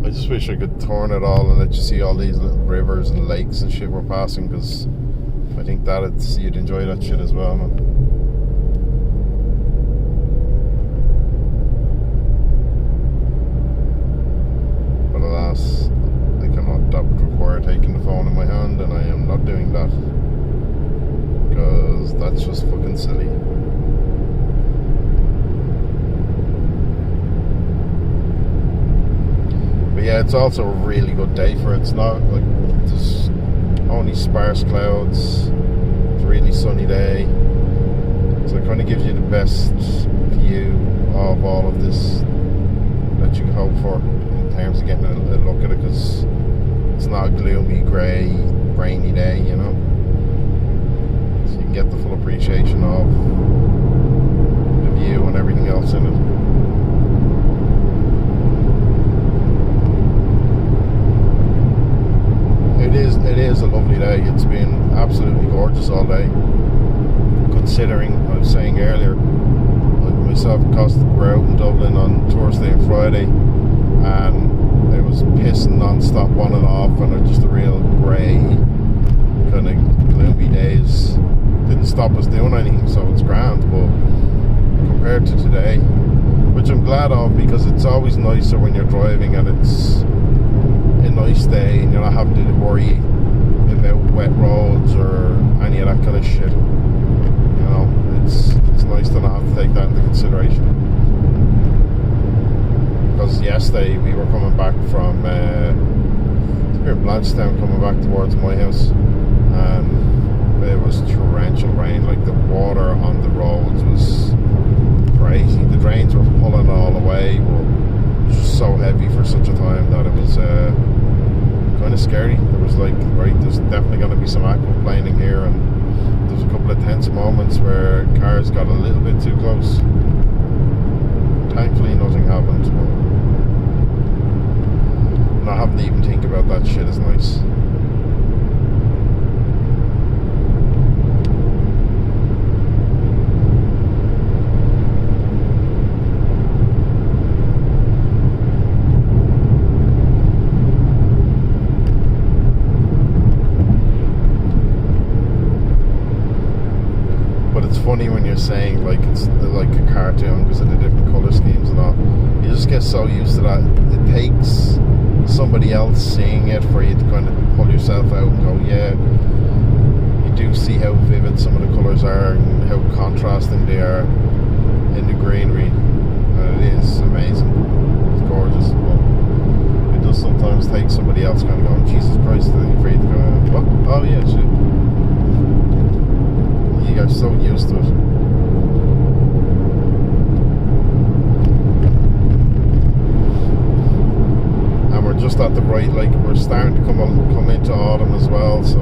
I just wish I could turn it all and let you see all these little rivers and lakes and shit we're passing, because I think you'd enjoy that shit as well, man. But alas, that would require taking the phone in my hand, and I am not doing that, because that's just fucking silly. But yeah, it's also a really good day for it. It's not like there's only sparse clouds. It's a really sunny day, so it kind of gives you the best view of all of this that you can hope for in terms of getting a look at it, because it's not a gloomy, grey, rainy day, you know. So you can get the full appreciation of the view and everything else in it. It is a lovely day. It's been absolutely gorgeous all day, considering I was saying earlier, like myself and Costa were out in Dublin on Thursday and Friday, and it was pissing non-stop on and off, and it just a real grey kind of gloomy days. Didn't stop us doing anything, so it's grand. But compared to today, which I'm glad of, because it's always nicer when you're driving and it's a nice day and you're not having to worry about wet roads or any of that kind of shit. You know, it's nice to not have to take that into consideration. Because yesterday we were coming back from we were in Blanchetown, coming back towards my house, and it was torrential rain. Like, the water on the roads was crazy. The drains were pulling all away, but just so heavy for such a time that it was kind of scary. There was like, right, there's definitely going to be some aquaplaning here, and there's a couple of tense moments where cars got a little bit too close. Thankfully nothing happened, but not having to even think about that shit is nice. Funny when you're saying like it's like a cartoon because of the different colour schemes and all. You just get so used to that. It takes somebody else seeing it for you to kind of pull yourself out and go, yeah, you do see how vivid some of the colours are and how contrasting they are in the greenery, and it is amazing. It's gorgeous. But it does sometimes take somebody else kind of going, Jesus Christ, are you afraid to go, what? Oh yeah, shit. You are so used to it. just at the right, like we're starting to come into autumn as well, so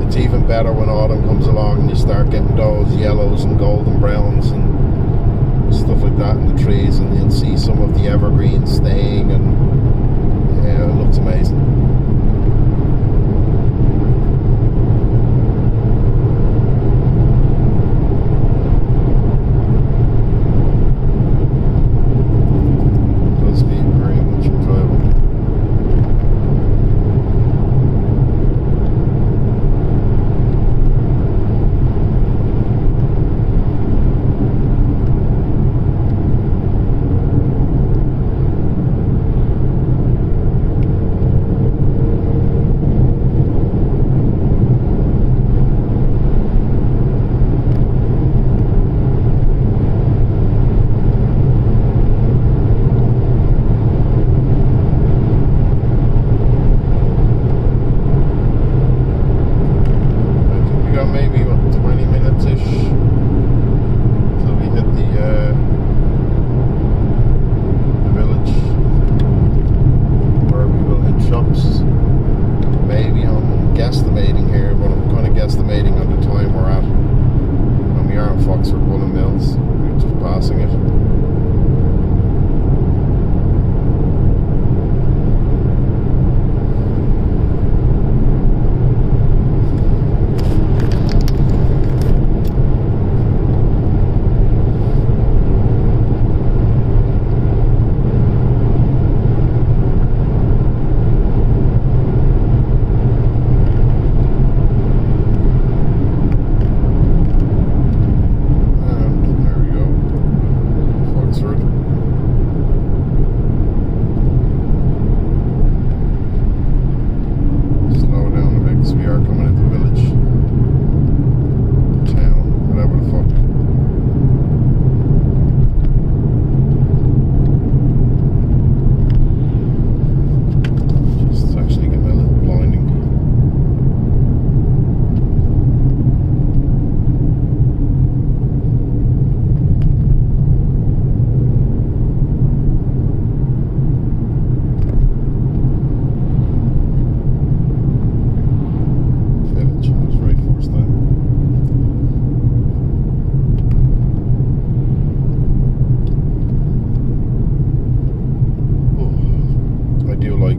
it's even better when autumn comes along and you start getting those yellows and golden browns and stuff like that in the trees, and you'll see some of the evergreens staying, and yeah, it looks amazing.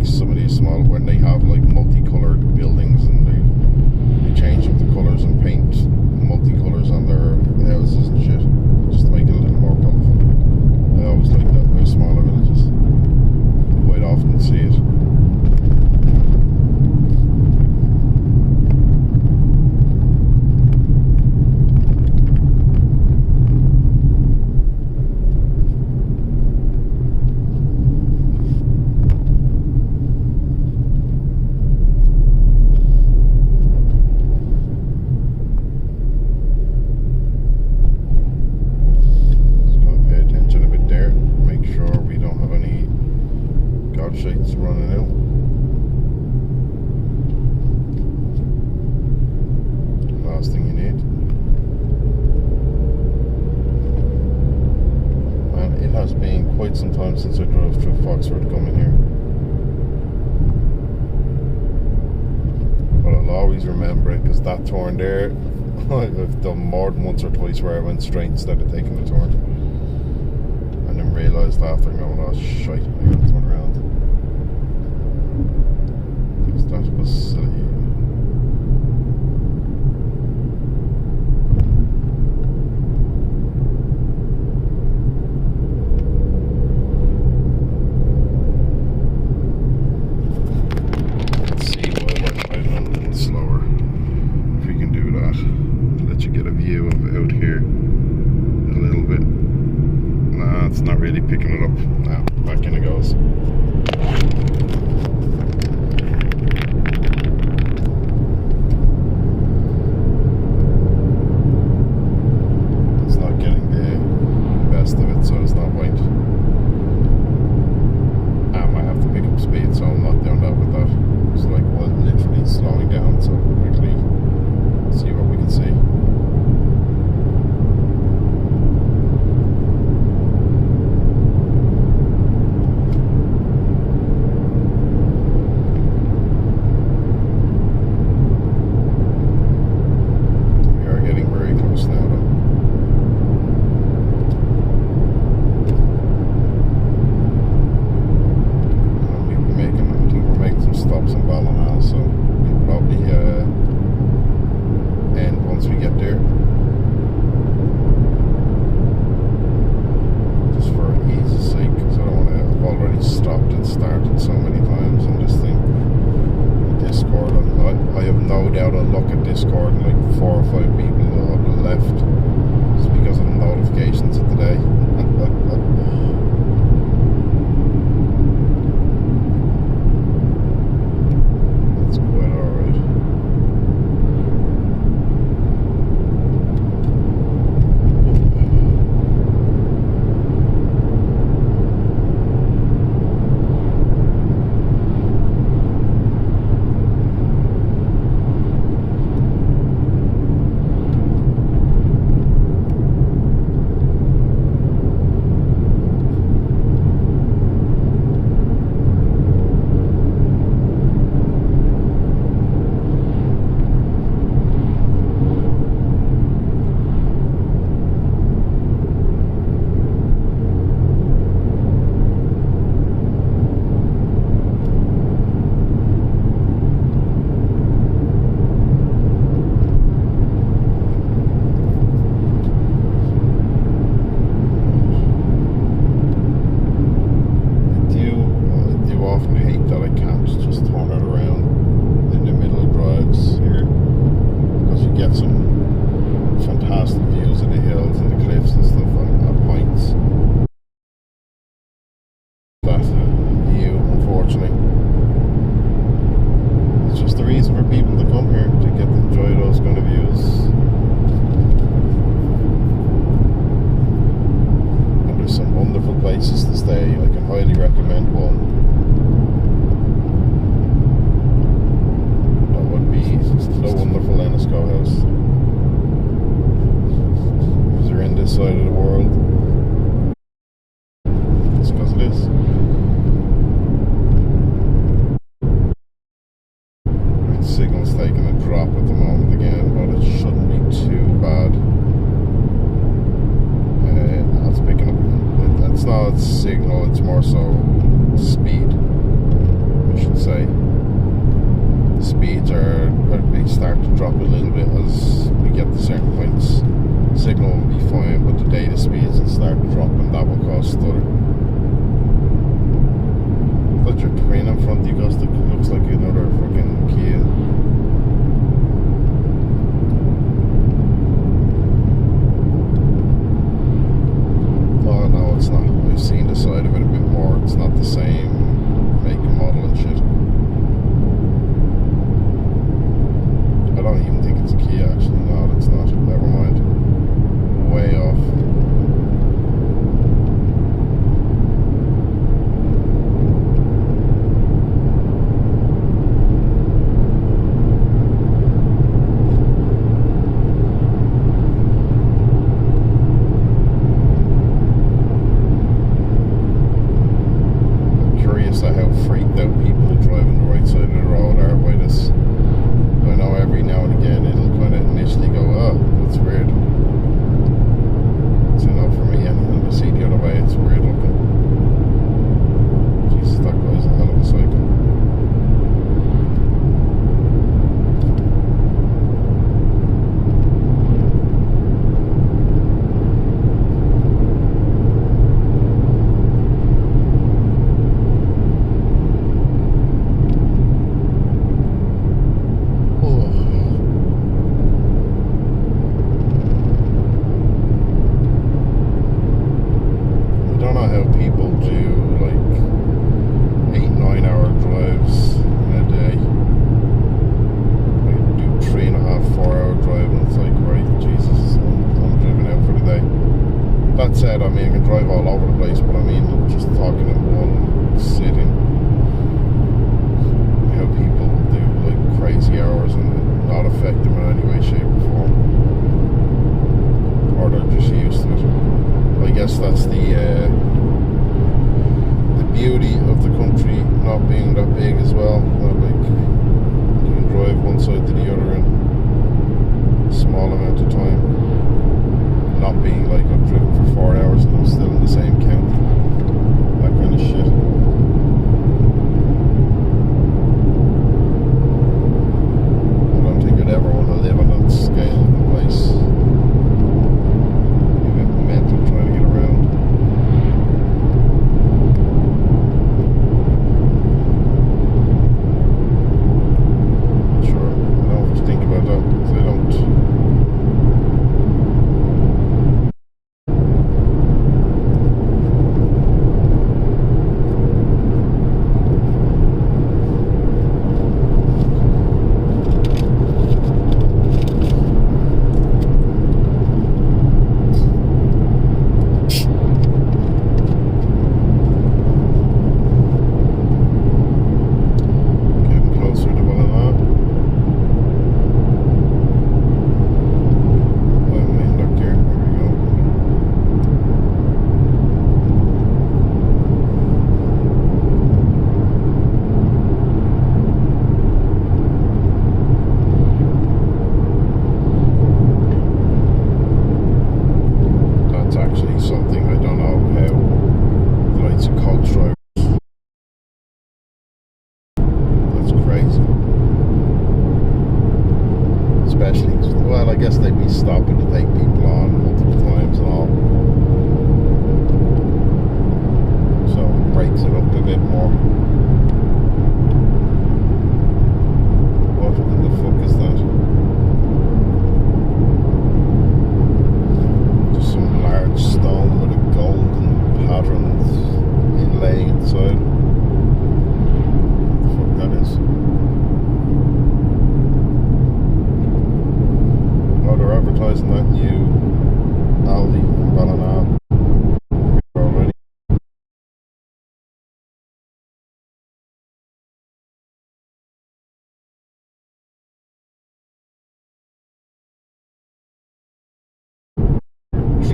Some of these small, when they have like multicolored buildings and they change up the colours and paint multicolours on their houses and shit, just to make it a little more colourful. I always like that about smaller villages. Quite often see it. Running out. Last thing you need. Man, it has been quite some time since I drove through Foxford coming here. But I'll always remember it, because that turn there, I've done more than once or twice where I went straight instead of taking the turn. And then realised after going, oh shite, I gotta turn around. That was silly. Let's see what I went a little slower. If we can do that. Let you get a view of out here a little bit. Nah, it's not really picking it up. Nah, back in again. stopped and started so many times on this thing. Discord, and I have no doubt I'll look at Discord and like 4 or 5 people on the left just because of the notifications of the day. That's quite alright.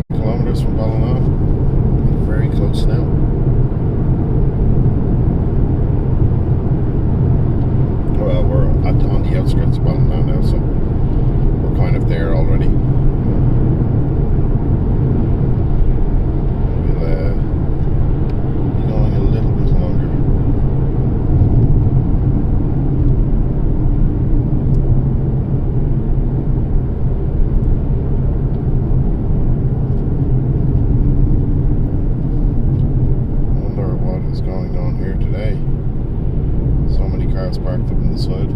60 kilometers from Ballina. Very close now. Well, we're on the outskirts of Ballina now, so we're kind of there already. We'll be going a little bit longer. Going on here today. So many cars parked up on the side.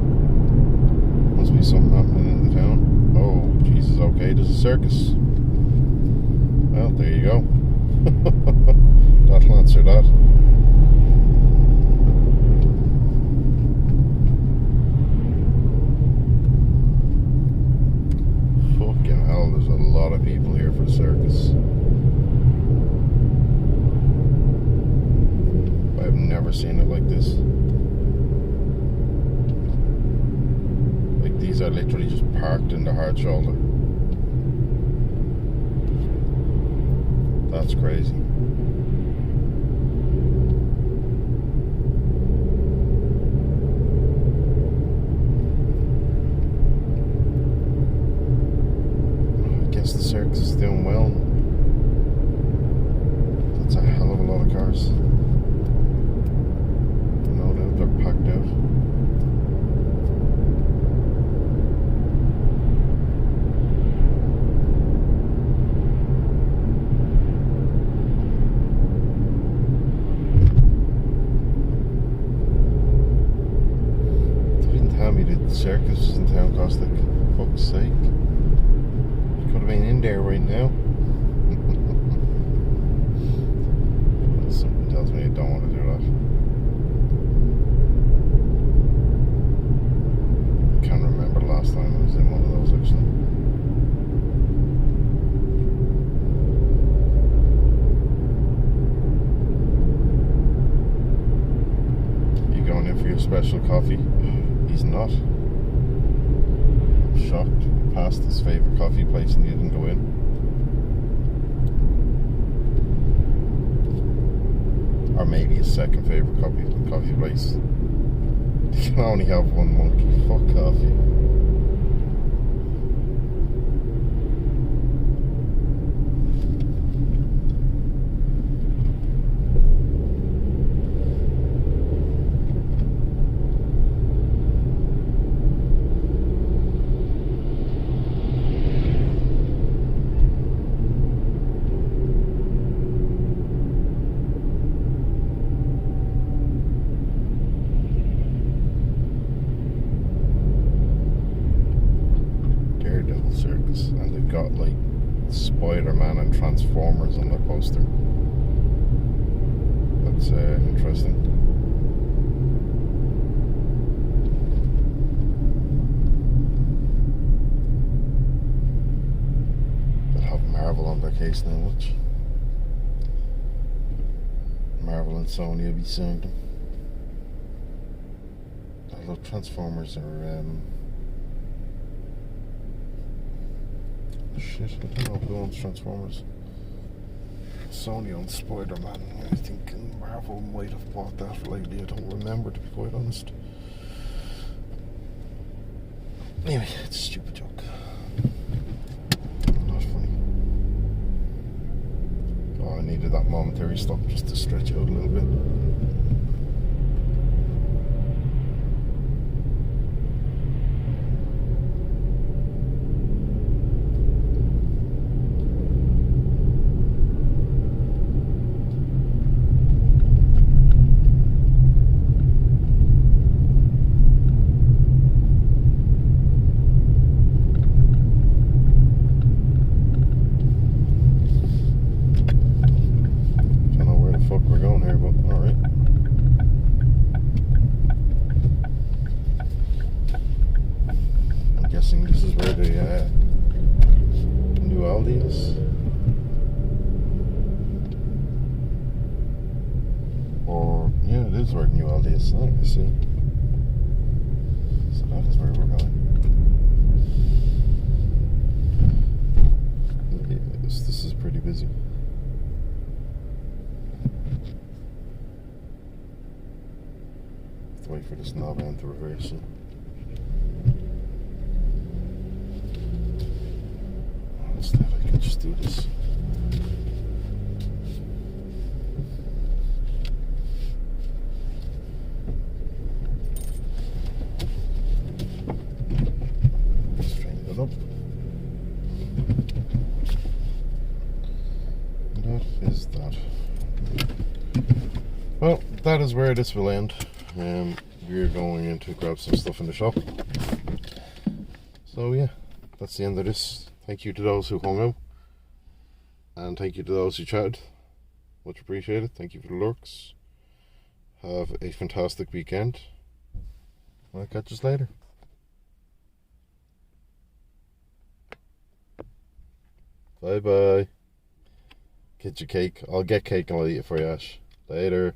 Must be something happening in the town. Oh, Jesus, okay, there's a circus. Well, there you go. That'll answer that. Fucking hell, there's a lot of people here for the circus. I've never seen it like this. Like, these are literally just parked in the hard shoulder. That's crazy. I guess the circus is doing well. That's a hell of a lot of cars. They're packed out. They didn't tell me that the circus was in town, Caustic. For fuck's sake. You could have been in there right now. Something tells me I don't want to do that. Last time I was in one of those, actually. You going in for your special coffee? He's not. I'm shocked. He passed his favourite coffee place and he didn't go in. Or maybe his second favourite coffee place. You can only have one monkey. Fuck coffee. Circus, and they've got like Spider-Man and Transformers on their poster. That's interesting. They'll have Marvel on their case now, watch. Marvel and Sony will be suing them. Although Transformers are shit, I don't know who owns Transformers. Sony owns Spider-Man. I think Marvel might have bought that lately. I don't remember, to be quite honest. Anyway, it's a stupid joke. Not funny. Oh, I needed that momentary stop just to stretch out a little bit. This is where the new Aldi is. Or, yeah, it is where the new Aldi is. I see. So that is where we're going. This is pretty busy. Have to wait for this knob end to reverse it. Instead, I can just do this. Straighten it up. That is that. Well, that is where this will end. We're going in to grab some stuff in the shop. So yeah, that's the end of this. Thank you to those who hung out. And thank you to those who chatted. Much appreciated. Thank you for the lurks. Have a fantastic weekend. I'll catch you later. Bye bye. Get your cake. I'll get cake and I'll eat it for you, Ash. Later.